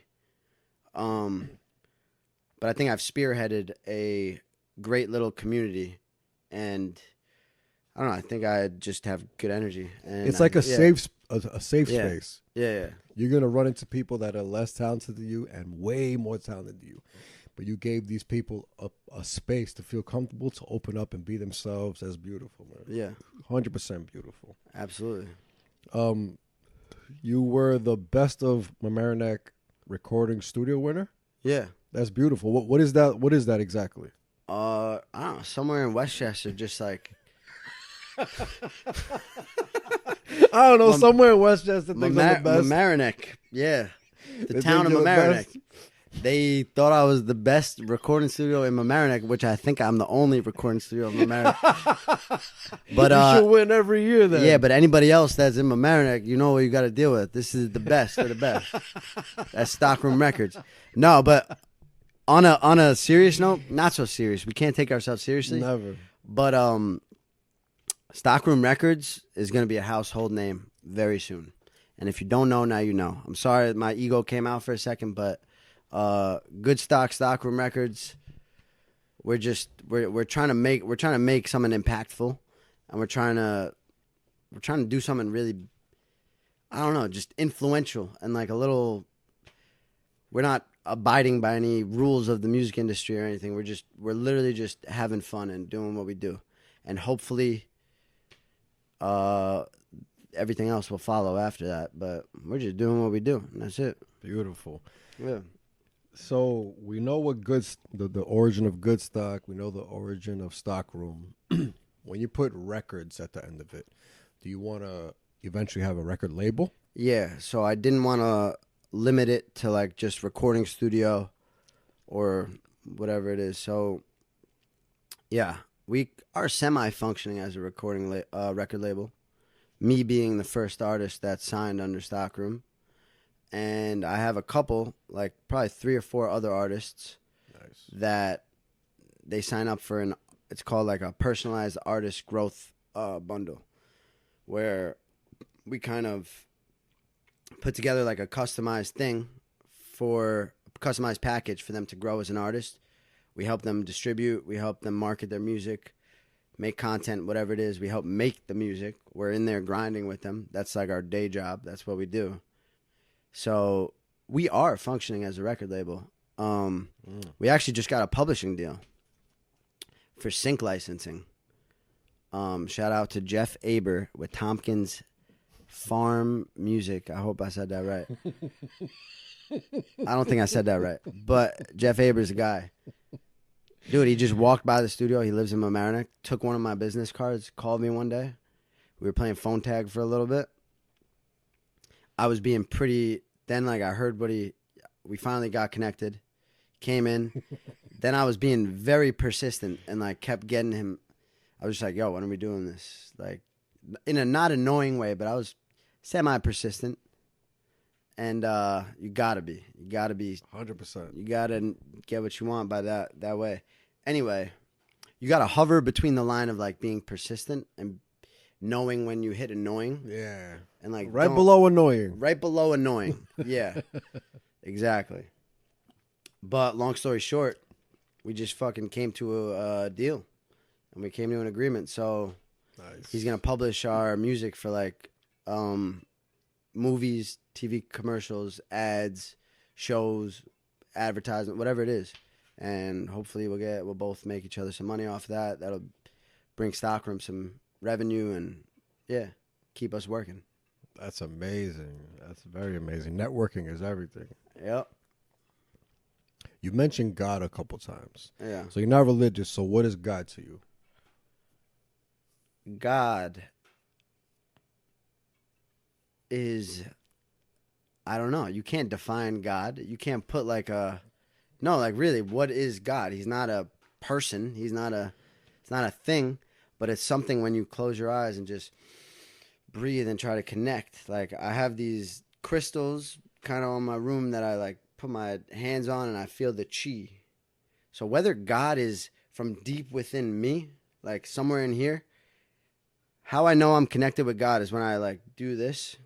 But I think I've spearheaded a great little community, and I don't know. I think I just have good energy. And It's like a safe safe Yeah. space. Yeah. You're going to run into people that are less talented than you and way more talented than you. But you gave these people a space to feel comfortable, to open up and be themselves. That's beautiful, man. Yeah. 100% beautiful. Absolutely. You were the best of Mamaroneck recording studio winner. Yeah. That's beautiful. What is that? What is that exactly? I don't know. Somewhere in Westchester, just like I don't know. Somewhere in Westchester, thinks I'm the best. Mamaroneck. Yeah. They The town of think you're the Mamaroneck. best? They thought I was the best recording studio in Mamaroneck, which I think I'm the only recording studio in Mamaroneck. But you should win every year then. yeah, but anybody else that's in Mamaroneck, you know what you got to deal with. This is the best of the best. That's Stockroom Records. No, but on a serious note, not so serious. We can't take ourselves seriously. Never. But Stockroom Records is going to be a household name very soon. And if you don't know, now you know. I'm sorry my ego came out for a second, but good Stockroom Records. We're trying to make something impactful, and we're trying to do something really, I don't know, just influential and like a little. We're not abiding by any rules of the music industry or anything. We're literally just having fun and doing what we do, and hopefully, everything else will follow after that. But we're just doing what we do, and that's it. Beautiful. Yeah. So we know what the origin of Good Stock. We know the origin of Stockroom. When you put records at the end of it, do you want to eventually have a record label? Yeah. So I didn't want to limit it to like just recording studio or whatever it is. So yeah, we are semi-functioning as a recording record label. Me being the first artist that signed under Stockroom. And I have a couple, like probably 3 or 4 other artists that they sign up for it's called like a personalized artist growth bundle, where we kind of put together like a customized package for them to grow as an artist. We help them distribute, we help them market their music, make content, whatever it is. We help make the music. We're in there grinding with them. That's like our day job. That's what we do. So we are functioning as a record label. We actually just got a publishing deal for sync licensing. Shout out to Jeff Aber with Tompkins Farm Music. I hope I said that right. I don't think I said that right. But Jeff Aber's a guy. Dude, he just walked by the studio. He lives in Mamaroneck. Took one of my business cards, called me one day. We were playing phone tag for a little bit. I was being pretty, then like I heard We finally got connected. Came in. Then I was being very persistent and like kept getting him. I was just like, yo, when are we doing this? Like in a not annoying way, but I was semi-persistent. And you gotta be 100%. You gotta get what you want by that way. Anyway, you gotta hover between the line of like being persistent and knowing when you hit annoying. Yeah. And like right below annoying. Right below annoying. Yeah. Exactly. But long story short, we just fucking came to a deal, and we came to an agreement. So nice. He's gonna publish our music for like movies, TV commercials, ads, shows, advertisement, whatever it is, and hopefully we'll both make each other some money off of that. That'll bring Stockroom some revenue and keep us working. That's amazing. That's very amazing. Networking is everything. Yep. You mentioned God a couple times. Yeah. So you're not religious. So what is God to you? God is, I don't know. You can't define God. You can't put like really, what is God? He's not a person. It's not a thing, but it's something when you close your eyes and just breathe and try to connect. Like I have these crystals kind of on my room that I like put my hands on and I feel the chi. So whether God is from deep within me, like somewhere in here, how I know I'm connected with God is when I like do this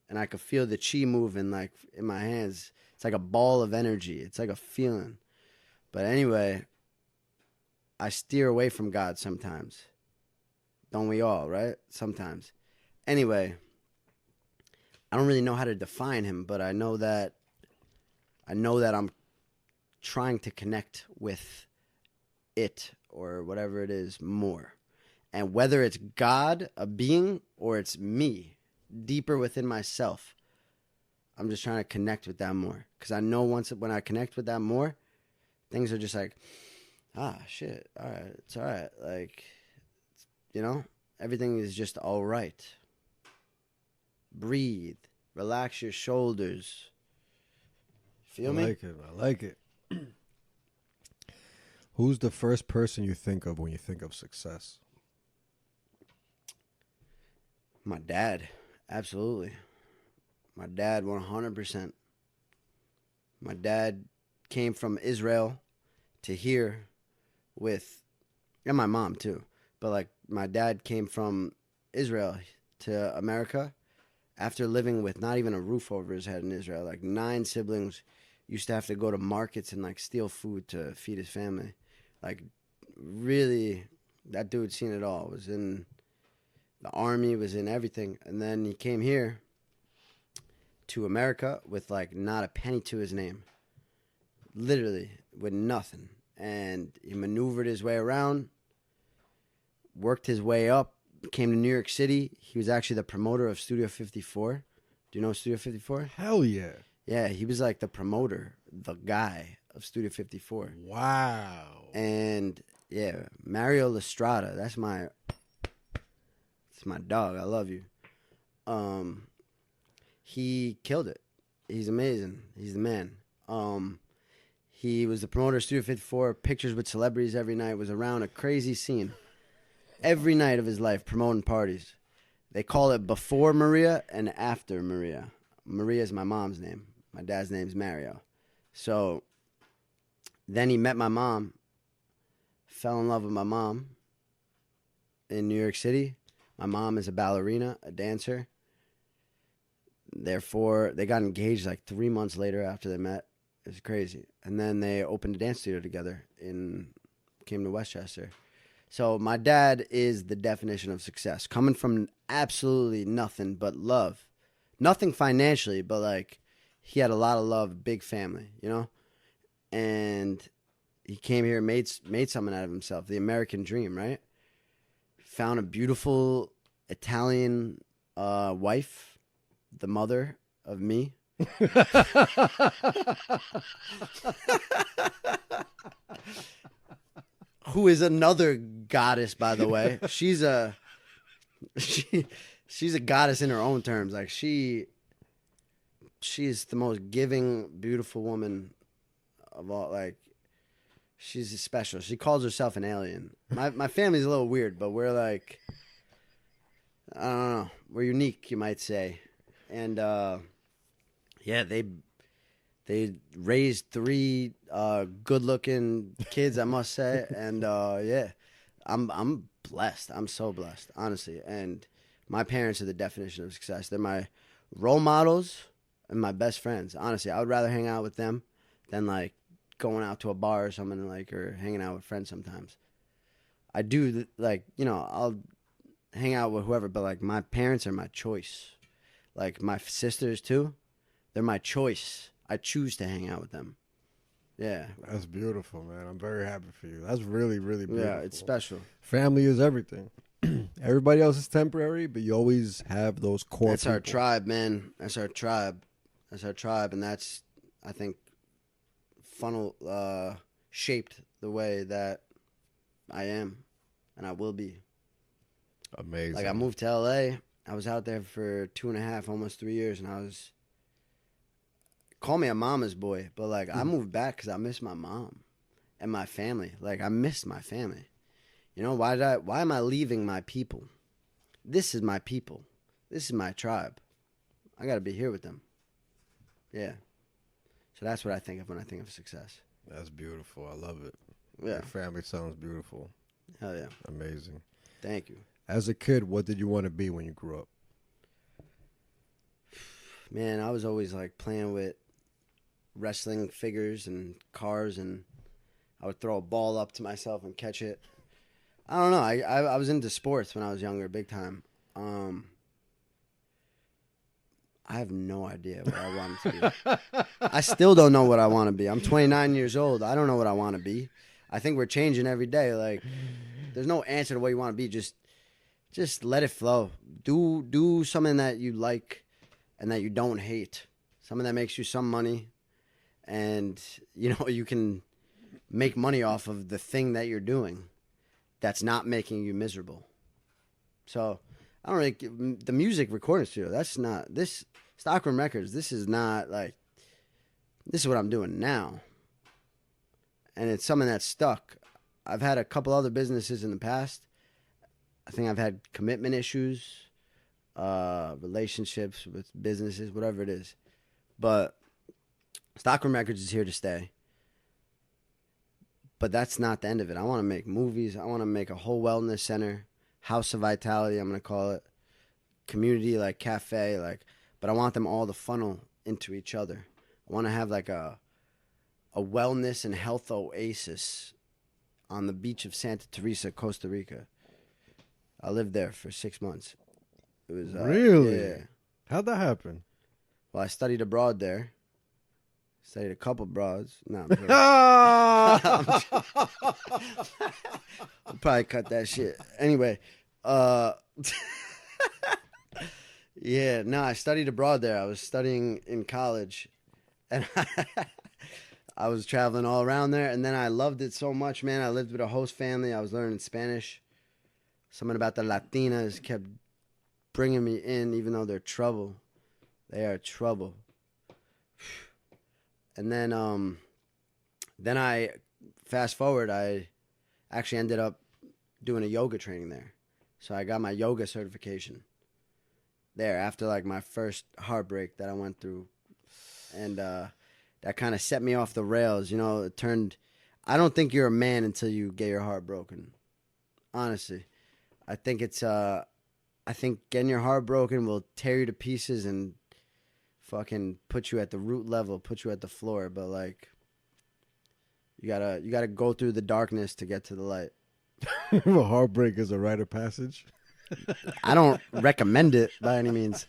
and I could feel the chi moving like in my hands. It's like a ball of energy. It's like a feeling. But anyway, I steer away from God sometimes. Don't we all, right? Sometimes. Anyway, I don't really know how to define him, but I know that I'm trying to connect with it or whatever it is more. And whether it's God, a being, or it's me, deeper within myself, I'm just trying to connect with that more. Because I know when I connect with that more, things are just like, shit, all right, it's all right. Like, everything is just all right. Breathe. Relax your shoulders. Feel me? I like it. Who's the first person you think of when you think of success? My dad. Absolutely. My dad, 100%. My dad came from Israel to here and my mom too. But like my dad came from Israel to America after living with not even a roof over his head in Israel. Like 9 siblings, used to have to go to markets and like steal food to feed his family. Like really, that dude seen it all. Was in the army, was in everything. And then he came here to America with like not a penny to his name. Literally with nothing. And he maneuvered his way around, worked his way up, came to New York City. He was actually the promoter of Studio 54. Do you know Studio 54? Hell yeah. Yeah, he was like the promoter, the guy of Studio 54. Wow. And yeah, Mario Lestrada, that's my dog. I love you. He killed it. He's amazing. He's the man. He was the promoter of Studio 54, pictures with celebrities every night, was around a crazy scene. Every night of his life, promoting parties. They call it before Maria and after Maria. Maria is my mom's name. My dad's name's Mario. So then he met my mom, fell in love with my mom in New York City. My mom is a ballerina, a dancer. Therefore, they got engaged like 3 months later after they met. It was crazy. And then they opened a dance studio together came to Westchester. So my dad is the definition of success. Coming from absolutely nothing but love. Nothing financially, but like he had a lot of love, big family, And he came here, made something out of himself. The American dream, right? Found a beautiful Italian wife, the mother of me. Who is another goddess, by the way. She's a goddess in her own terms. Like she she's the most giving, beautiful woman of all. Like, she's special. She calls herself an alien. My family's a little weird, but we're like, I don't know, we're unique, you might say. And yeah, they raised 3 good-looking kids, I must say. And yeah, I'm blessed. I'm so blessed, honestly. And my parents are the definition of success. They're my role models and my best friends. Honestly, I would rather hang out with them than like going out to a bar or something, like, or hanging out with friends sometimes. I do, like, you know, I'll hang out with whoever, but like my parents are my choice. Like my sisters too, they're my choice. I choose to hang out with them. Yeah. That's beautiful, man. I'm very happy for you. That's really, really beautiful. Yeah, it's special. Family is everything. Everybody else is temporary, but you always have those core That's people. our tribe, man. That's our tribe. That's our tribe, and that's, I think, shaped the way that I am and I will be. Amazing. Like, I moved to LA. I was out there for 2.5, almost 3 years, and I was, call me a mama's boy, but like I moved back because I miss my mom and my family. Like, I missed my family. You know, why am I leaving my people? This is my people. This is my tribe. I got to be here with them. Yeah. So that's what I think of when I think of success. That's beautiful. I love it. Yeah. Your family sounds beautiful. Hell yeah. Amazing. Thank you. As a kid, what did you want to be when you grew up? Man, I was always like playing with wrestling figures and cars, and I would throw a ball up to myself and catch it. I don't know. I was into sports when I was younger, big time. I have no idea what I wanted to be. I still don't know what I want to be. I'm 29 years old. I don't know what I want to be. I think we're changing every day. Like, there's no answer to what you want to be. Just let it flow. Do something that you like and that you don't hate. Something that makes you some money, and you know you can make money off of the thing that you're doing that's not making you miserable. So I don't really, the music recording studio, that's not, this Stockroom Records, this is not like, this is what I'm doing now. And it's something that's stuck. I've had a couple other businesses in the past. I think I've had commitment issues, relationships with businesses, whatever it is. But Stockroom Records is here to stay. But that's not the end of it. I want to make movies. I want to make a whole wellness center, House of Vitality, I'm going to call it, community, like cafe, like, but I want them all to funnel into each other. I want to have like a wellness and health oasis on the beach of Santa Teresa, Costa Rica. I lived there for 6 months. It was really? Yeah. How'd that happen? Well, I studied abroad there. Studied a couple broads. No, I'm I'll probably cut that shit. Anyway, yeah, no, I studied abroad there. I was studying in college, and I was traveling all around there, and then I loved it so much, man. I lived with a host family. I was learning Spanish. Something about the Latinas kept bringing me in, even though they're trouble. They are trouble. And then I, fast forward, I actually ended up doing a yoga training there. So I got my yoga certification there after like my first heartbreak that I went through. And that kind of set me off the rails. You know, it turned, I don't think you're a man until you get your heart broken. Honestly. I think getting your heart broken will tear you to pieces and fucking put you at the root level, put you at the floor, but like you gotta go through the darkness to get to the light. A heartbreak is a rite of passage. I don't recommend it by any means,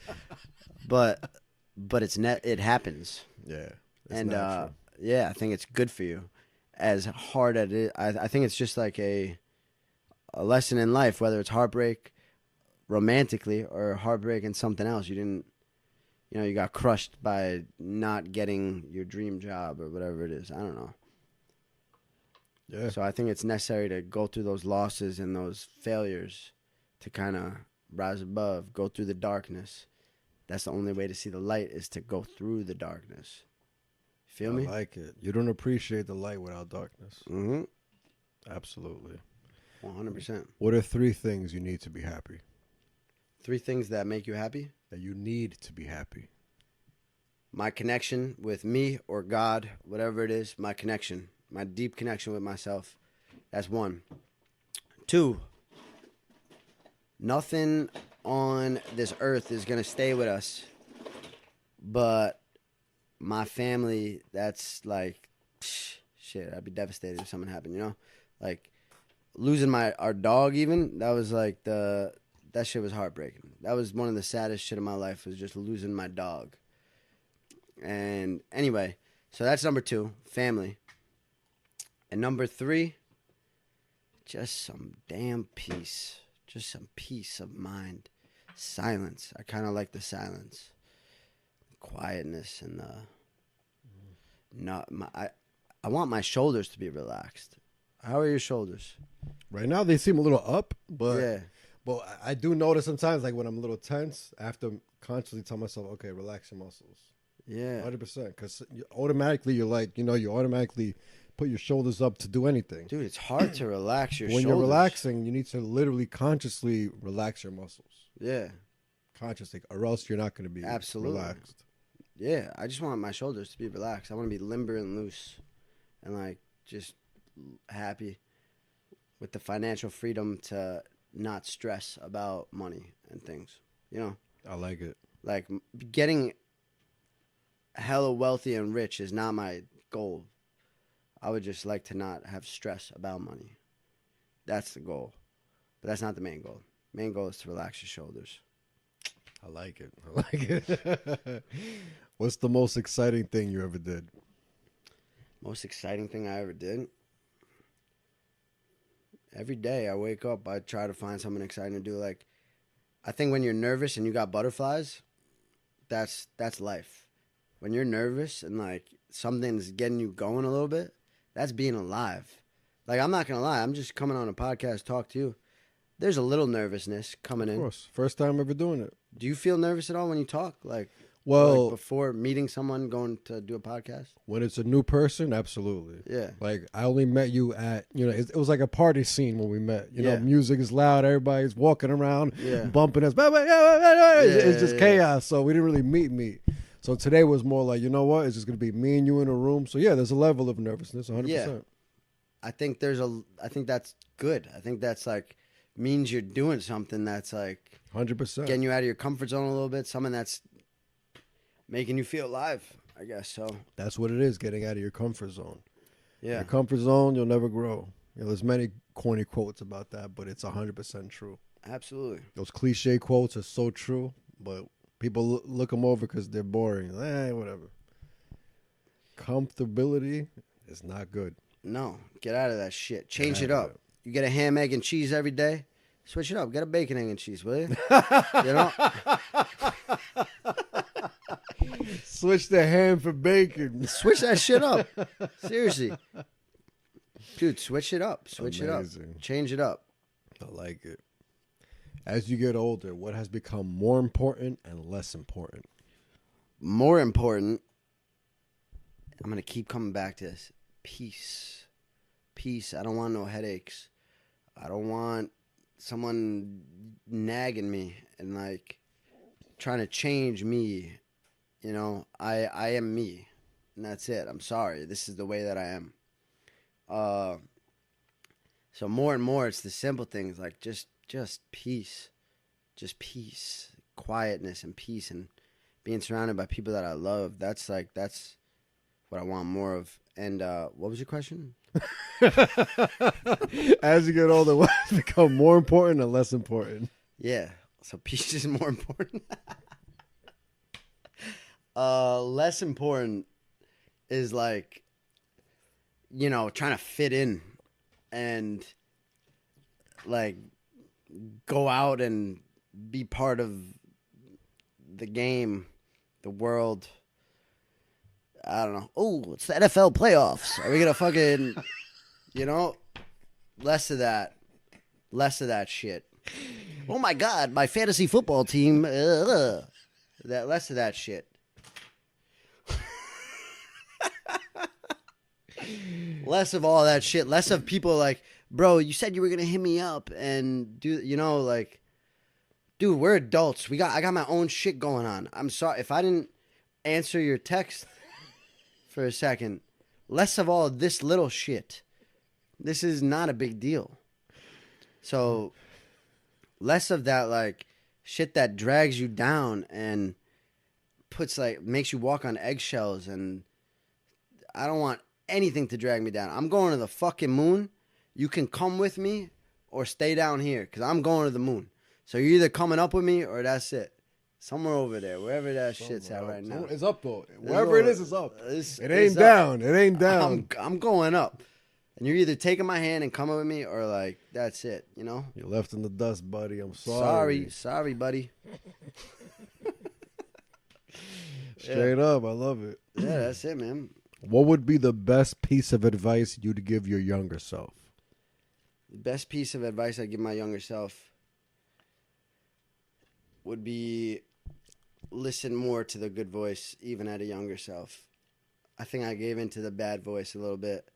but it happens. Yeah, and yeah, I think it's good for you. As hard as it, I think it's just like a lesson in life, whether it's heartbreak romantically or heartbreak in something else. You got crushed by not getting your dream job or whatever it is. I don't know. Yeah. So I think it's necessary to go through those losses and those failures to kind of rise above, go through the darkness, that's the only way to see the light is to go through the darkness. Feel me? I like it. You don't appreciate the light without darkness. Mm-hmm. Absolutely. 100%. What are 3 things you need to be happy? 3 things that make you happy? That you need to be happy. My connection with me or God, whatever it is, my connection, my deep connection with myself. That's 1. 2, nothing on this earth is going to stay with us, but my family, that's like, shit, I'd be devastated if something happened, you know? Like, losing our dog even, that was like that shit was heartbreaking. That was one of the saddest shit of my life, was just losing my dog. And anyway, so that's number 2, family. And number 3, just some damn peace. Just some peace of mind. Silence. I kind of like the silence. Quietness and I want my shoulders to be relaxed. How are your shoulders? Right now they seem a little up, but Yeah. but I do notice sometimes, like when I'm a little tense, I have to consciously tell myself, okay, relax your muscles. Yeah. 100%. Because automatically you're like, you automatically put your shoulders up to do anything. Dude, it's hard to relax your When shoulders. you're relaxing, you need to literally consciously relax your muscles. Yeah. Consciously, or else you're not going to be Absolutely. relaxed. Yeah. I just want my shoulders to be relaxed. I want to be limber and loose and like just happy with the financial freedom to not stress about money and things. You know? I like it. Like getting hella wealthy and rich is not my goal. I would just like to not have stress about money. That's the goal. But that's not the main goal. Main goal is to relax your shoulders. I like it. I like it. What's the most exciting thing you ever did? Most exciting thing I ever did? Every day I wake up, I try to find something exciting to do. Like, I think when you're nervous and you got butterflies, that's life. When you're nervous and like something's getting you going a little bit, that's being alive. Like, I'm not going to lie. I'm just coming on a podcast, talk to you. There's a little nervousness coming in. Of course. First time ever doing it. Do you feel nervous at all when you talk? Like before meeting someone, going to do a podcast? When it's a new person, absolutely. Yeah. Like, I only met you at, it was like a party scene when we met. You know, Yeah. music is loud. Everybody's walking around, Yeah. bumping us. It's just yeah. chaos. So we didn't really meet. So today was more like, you know what? It's just going to be me and you in a room. So, yeah, there's a level of nervousness, 100%. Yeah. I think that's good. I think that's like means you're doing something that's like 100%. getting you out of your comfort zone a little bit, something that's making you feel alive, I guess. So That's what it is, getting out of your comfort zone. yeah. Your comfort zone, you'll never grow. There's many corny quotes about that, but it's 100% true. Absolutely. Those cliche quotes are so true, but people look them over because they're boring. Whatever. Comfortability is not good. No, get out of that shit. Change it out of up. You get a ham, egg, and cheese every day. Switch it up. Get a bacon, egg, and cheese, will you? You know? Switch the ham for bacon. Switch that shit up. Seriously. Dude, switch it up. Switch Amazing. it up. Change it up. I like it. As you get older, what has become more important and less important? More important, I'm going to keep coming back to this. Peace. Peace. I don't want no headaches. I don't want someone nagging me and like trying to change me. You know, I am me, and that's it. I'm sorry. This is the way that I am. So more and more, it's the simple things like just peace, just peace, quietness, and peace, and being surrounded by people that I love. That's what I want more of. And what was your question? As you get older, what has become more important and less important? Yeah. So peace is more important. Less important is like, trying to fit in and like go out and be part of the game, the world. I don't know. Oh, it's the NFL playoffs. Are we going to fucking, less of that. Less of that shit. Oh my God, my fantasy football team. Less of that shit. Less of all that shit. Less of people like, bro, you said you were gonna hit me up and do, like, dude, we're adults. I got my own shit going on. I'm sorry if I didn't answer your text for a second. Less of all this little shit. This is not a big deal. So less of that, like, shit that drags you down and makes you walk on eggshells. And I don't want anything to drag me down. I'm going to the fucking moon. You can come with me or stay down here because I'm going to the moon. So you're either coming up with me or that's it. Somewhere over there, wherever that shit's at right now. It's up, though. Wherever it is, it's up. It ain't down. It ain't down. I'm going up. And you're either taking my hand and coming with me or, like, that's it, You're left in the dust, buddy. I'm sorry. Sorry, buddy. Straight up. I love it. Yeah, that's it, man. What would be the best piece of advice you'd give your younger self? The best piece of advice I'd give my younger self would be listen more to the good voice, even at a younger self. I think I gave into the bad voice a little bit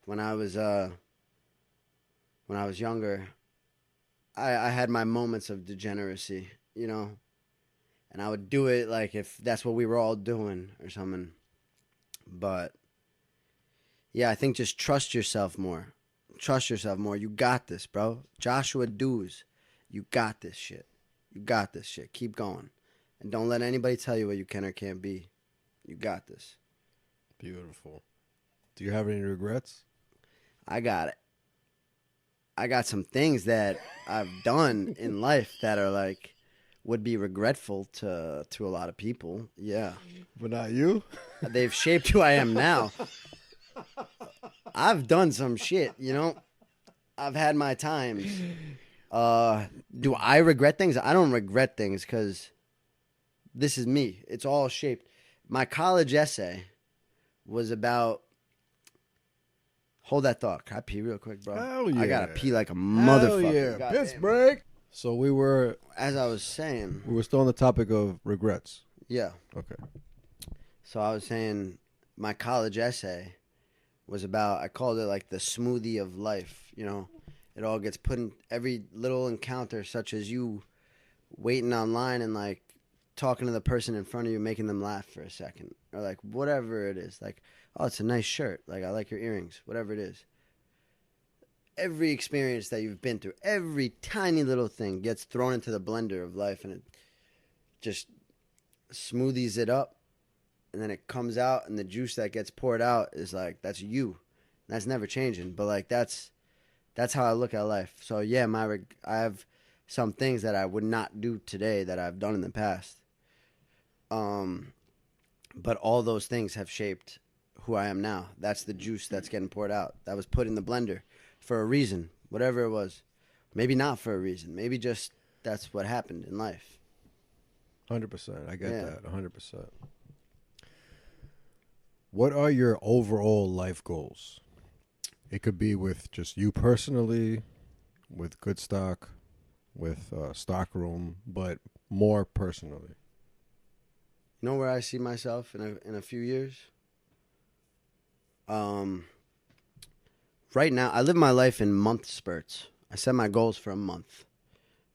when I was younger. I had my moments of degeneracy, and I would do it like if that's what we were all doing or something. But yeah, I think just trust yourself more. Trust yourself more. You got this, bro. Joshua Dooz, you got this shit. You got this shit. Keep going. And don't let anybody tell you what you can or can't be. You got this. Beautiful. Do you have any regrets? I got it. I got some things that I've done in life that are like, would be regretful to a lot of people. Yeah. But not you? They've shaped who I am now. I've done some shit, I've had my times. Do I regret things? I don't regret things because this is me. It's all shaped. My college essay was about... Hold that thought. Can I pee real quick, bro? Hell yeah. I gotta pee like a motherfucker. Hell yeah. God Piss damn. break. So we were... As I was saying... We were still on the topic of regrets. Yeah. Okay. So I was saying my college essay was about... I called it like the smoothie of life, It all gets put in every little encounter, such as you waiting online and like talking to the person in front of you, making them laugh for a second, or like whatever it is. Like, oh, it's a nice shirt. Like, I like your earrings. Whatever it is. Every experience that you've been through, every tiny little thing gets thrown into the blender of life, and it just smoothies it up, and then it comes out, and the juice that gets poured out is like, that's you. That's never changing. But like that's how I look at life. So yeah, I have some things that I would not do today that I've done in the past. But all those things have shaped who I am now. That's the juice that's getting poured out. That was put in the blender for a reason, whatever it was. Maybe not for a reason. Maybe just that's what happened in life. 100%. I get that. 100%. What are your overall life goals? It could be with just you personally, with Good Stock, with Stockroom, but more personally. You know where I see myself in a few years? Right now, I live my life in month spurts. I set my goals for a month.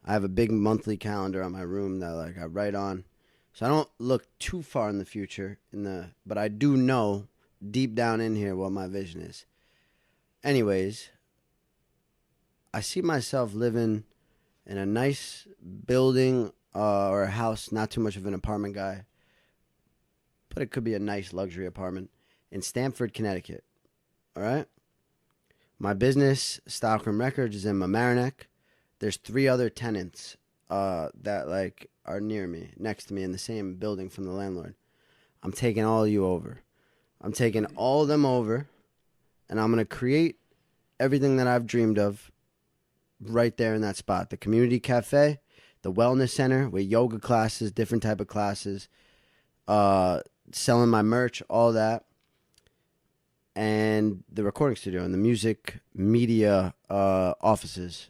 I have a big monthly calendar on my room that like I write on. So I don't look too far in the future, but I do know deep down in here what my vision is. Anyways, I see myself living in a nice building or a house, not too much of an apartment guy, but it could be a nice luxury apartment in Stamford, Connecticut. All right? My business, Stockroom Records, is in Mamaroneck. There's 3 other tenants that like are near me, next to me in the same building from the landlord. I'm taking all you over. I'm taking all of them over, and I'm going to create everything that I've dreamed of right there in that spot. The community cafe, the wellness center with yoga classes, different type of classes, selling my merch, all that. And the recording studio and the music media offices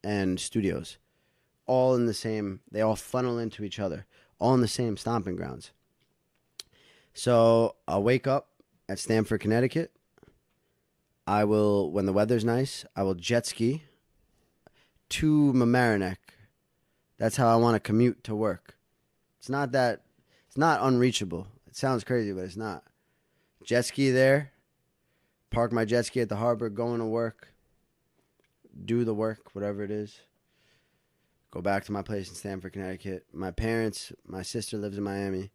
and studios. All in the same, they all funnel into each other. all in the same stomping grounds. So I'll wake up at Stamford, Connecticut. I will, when the weather's nice, I will jet ski to Mamaroneck. That's how I want to commute to work. It's not unreachable. It sounds crazy, but it's not. Jet ski there, park my jet ski at the harbor, going to work, do the work, whatever it is. Go back to my place in Stamford, Connecticut. My sister lives in Miami.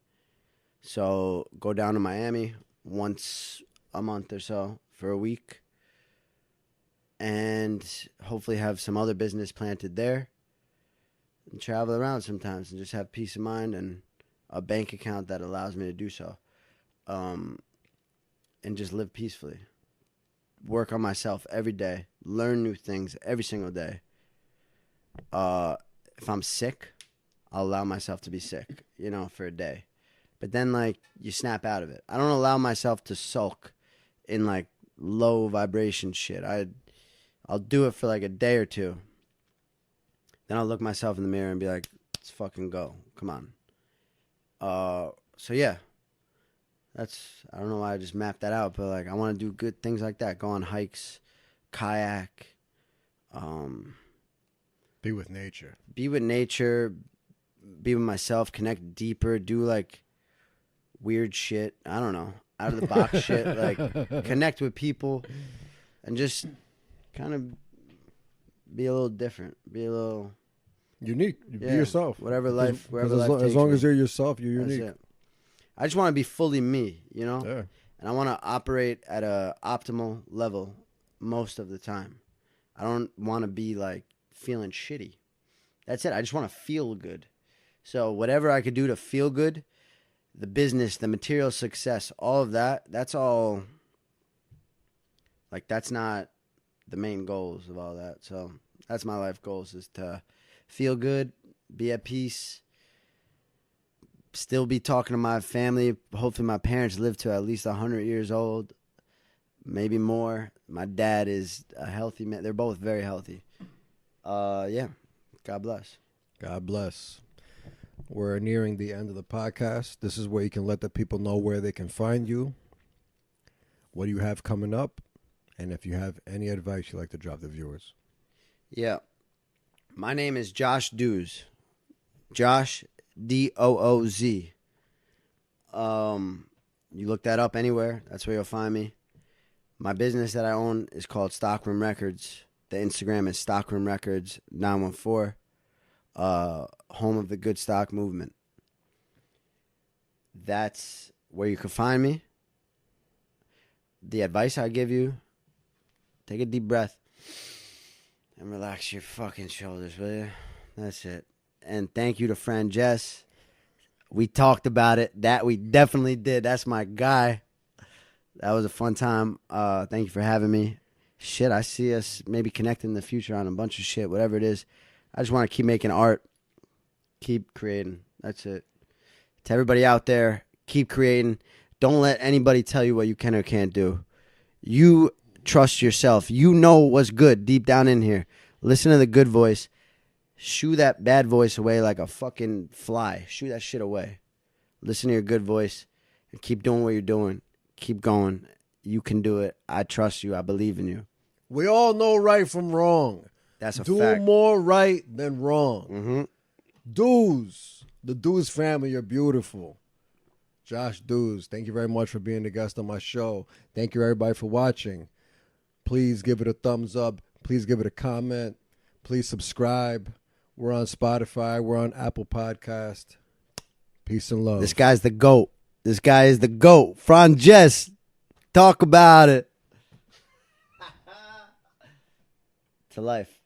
So go down to Miami once a month or so for a week. And hopefully have some other business planted there. And travel around sometimes and just have peace of mind and a bank account that allows me to do so. And just live peacefully. Work on myself every day. Learn new things every single day. If I'm sick, I'll allow myself to be sick, for a day. But then, you snap out of it. I don't allow myself to sulk in, low vibration shit. I'll do it for, a day or two. Then I'll look myself in the mirror and be like, let's fucking go. Come on. So, yeah. I don't know why I just mapped that out, but, I want to do good things like that. Go on hikes, kayak, be with nature. Be with myself, connect deeper, do weird shit. I don't know. Out of the box shit. Connect with people and just kind of be a little different. Be a little unique. Be yourself. Wherever life takes as long as you're yourself, you're unique. That's it. I just want to be fully me, Yeah. And I want to operate at a optimal level most of the time. I don't want to be feeling shitty. That's it. I just want to feel good. So whatever I could do to feel good, the business, the material success, all of that, that's all, that's not the main goals of all that. So that's my life goals, is to feel good, be at peace, still be talking to my family. Hopefully my parents live to at least 100 years old, maybe more. My dad is a healthy man. They're both very healthy. Yeah. God bless. God bless. We're nearing the end of the podcast. This is where you can let the people know where they can find you, what you have coming up, and if you have any advice you'd like to drop the viewers. Yeah. My name is Josh Dooz. Josh, Dooz. You look that up anywhere. That's where you'll find me. My business that I own is called Stockroom Records. The Instagram is Stockroom Records 914. Home of the good stock movement. That's where you can find me. The advice I give you, take a deep breath and relax your fucking shoulders, will you? That's it. And thank you to Franjez. We talked about it. That we definitely did. That's my guy. That was a fun time. Thank you for having me. Shit, I see us maybe connecting in the future on a bunch of shit, whatever it is. I just want to keep making art, keep creating. That's it. To everybody out there, keep creating. Don't let anybody tell you what you can or can't do. You trust yourself. You know what's good deep down in here. Listen to the good voice. Shoo that bad voice away like a fucking fly. Shoo that shit away. Listen to your good voice and keep doing what you're doing. Keep going. You can do it. I trust you. I believe in you. We all know right from wrong. That's a Do fact. more right than wrong. Mm-hmm. Dooz, the Dooz family, you're beautiful. Josh Dooz, thank you very much for being the guest on my show. Thank you, everybody, for watching. Please give it a thumbs up. Please give it a comment. Please subscribe. We're on Spotify. We're on Apple Podcast. Peace and love. This guy's the GOAT. This guy is the GOAT. Franjez, talk about it. To life.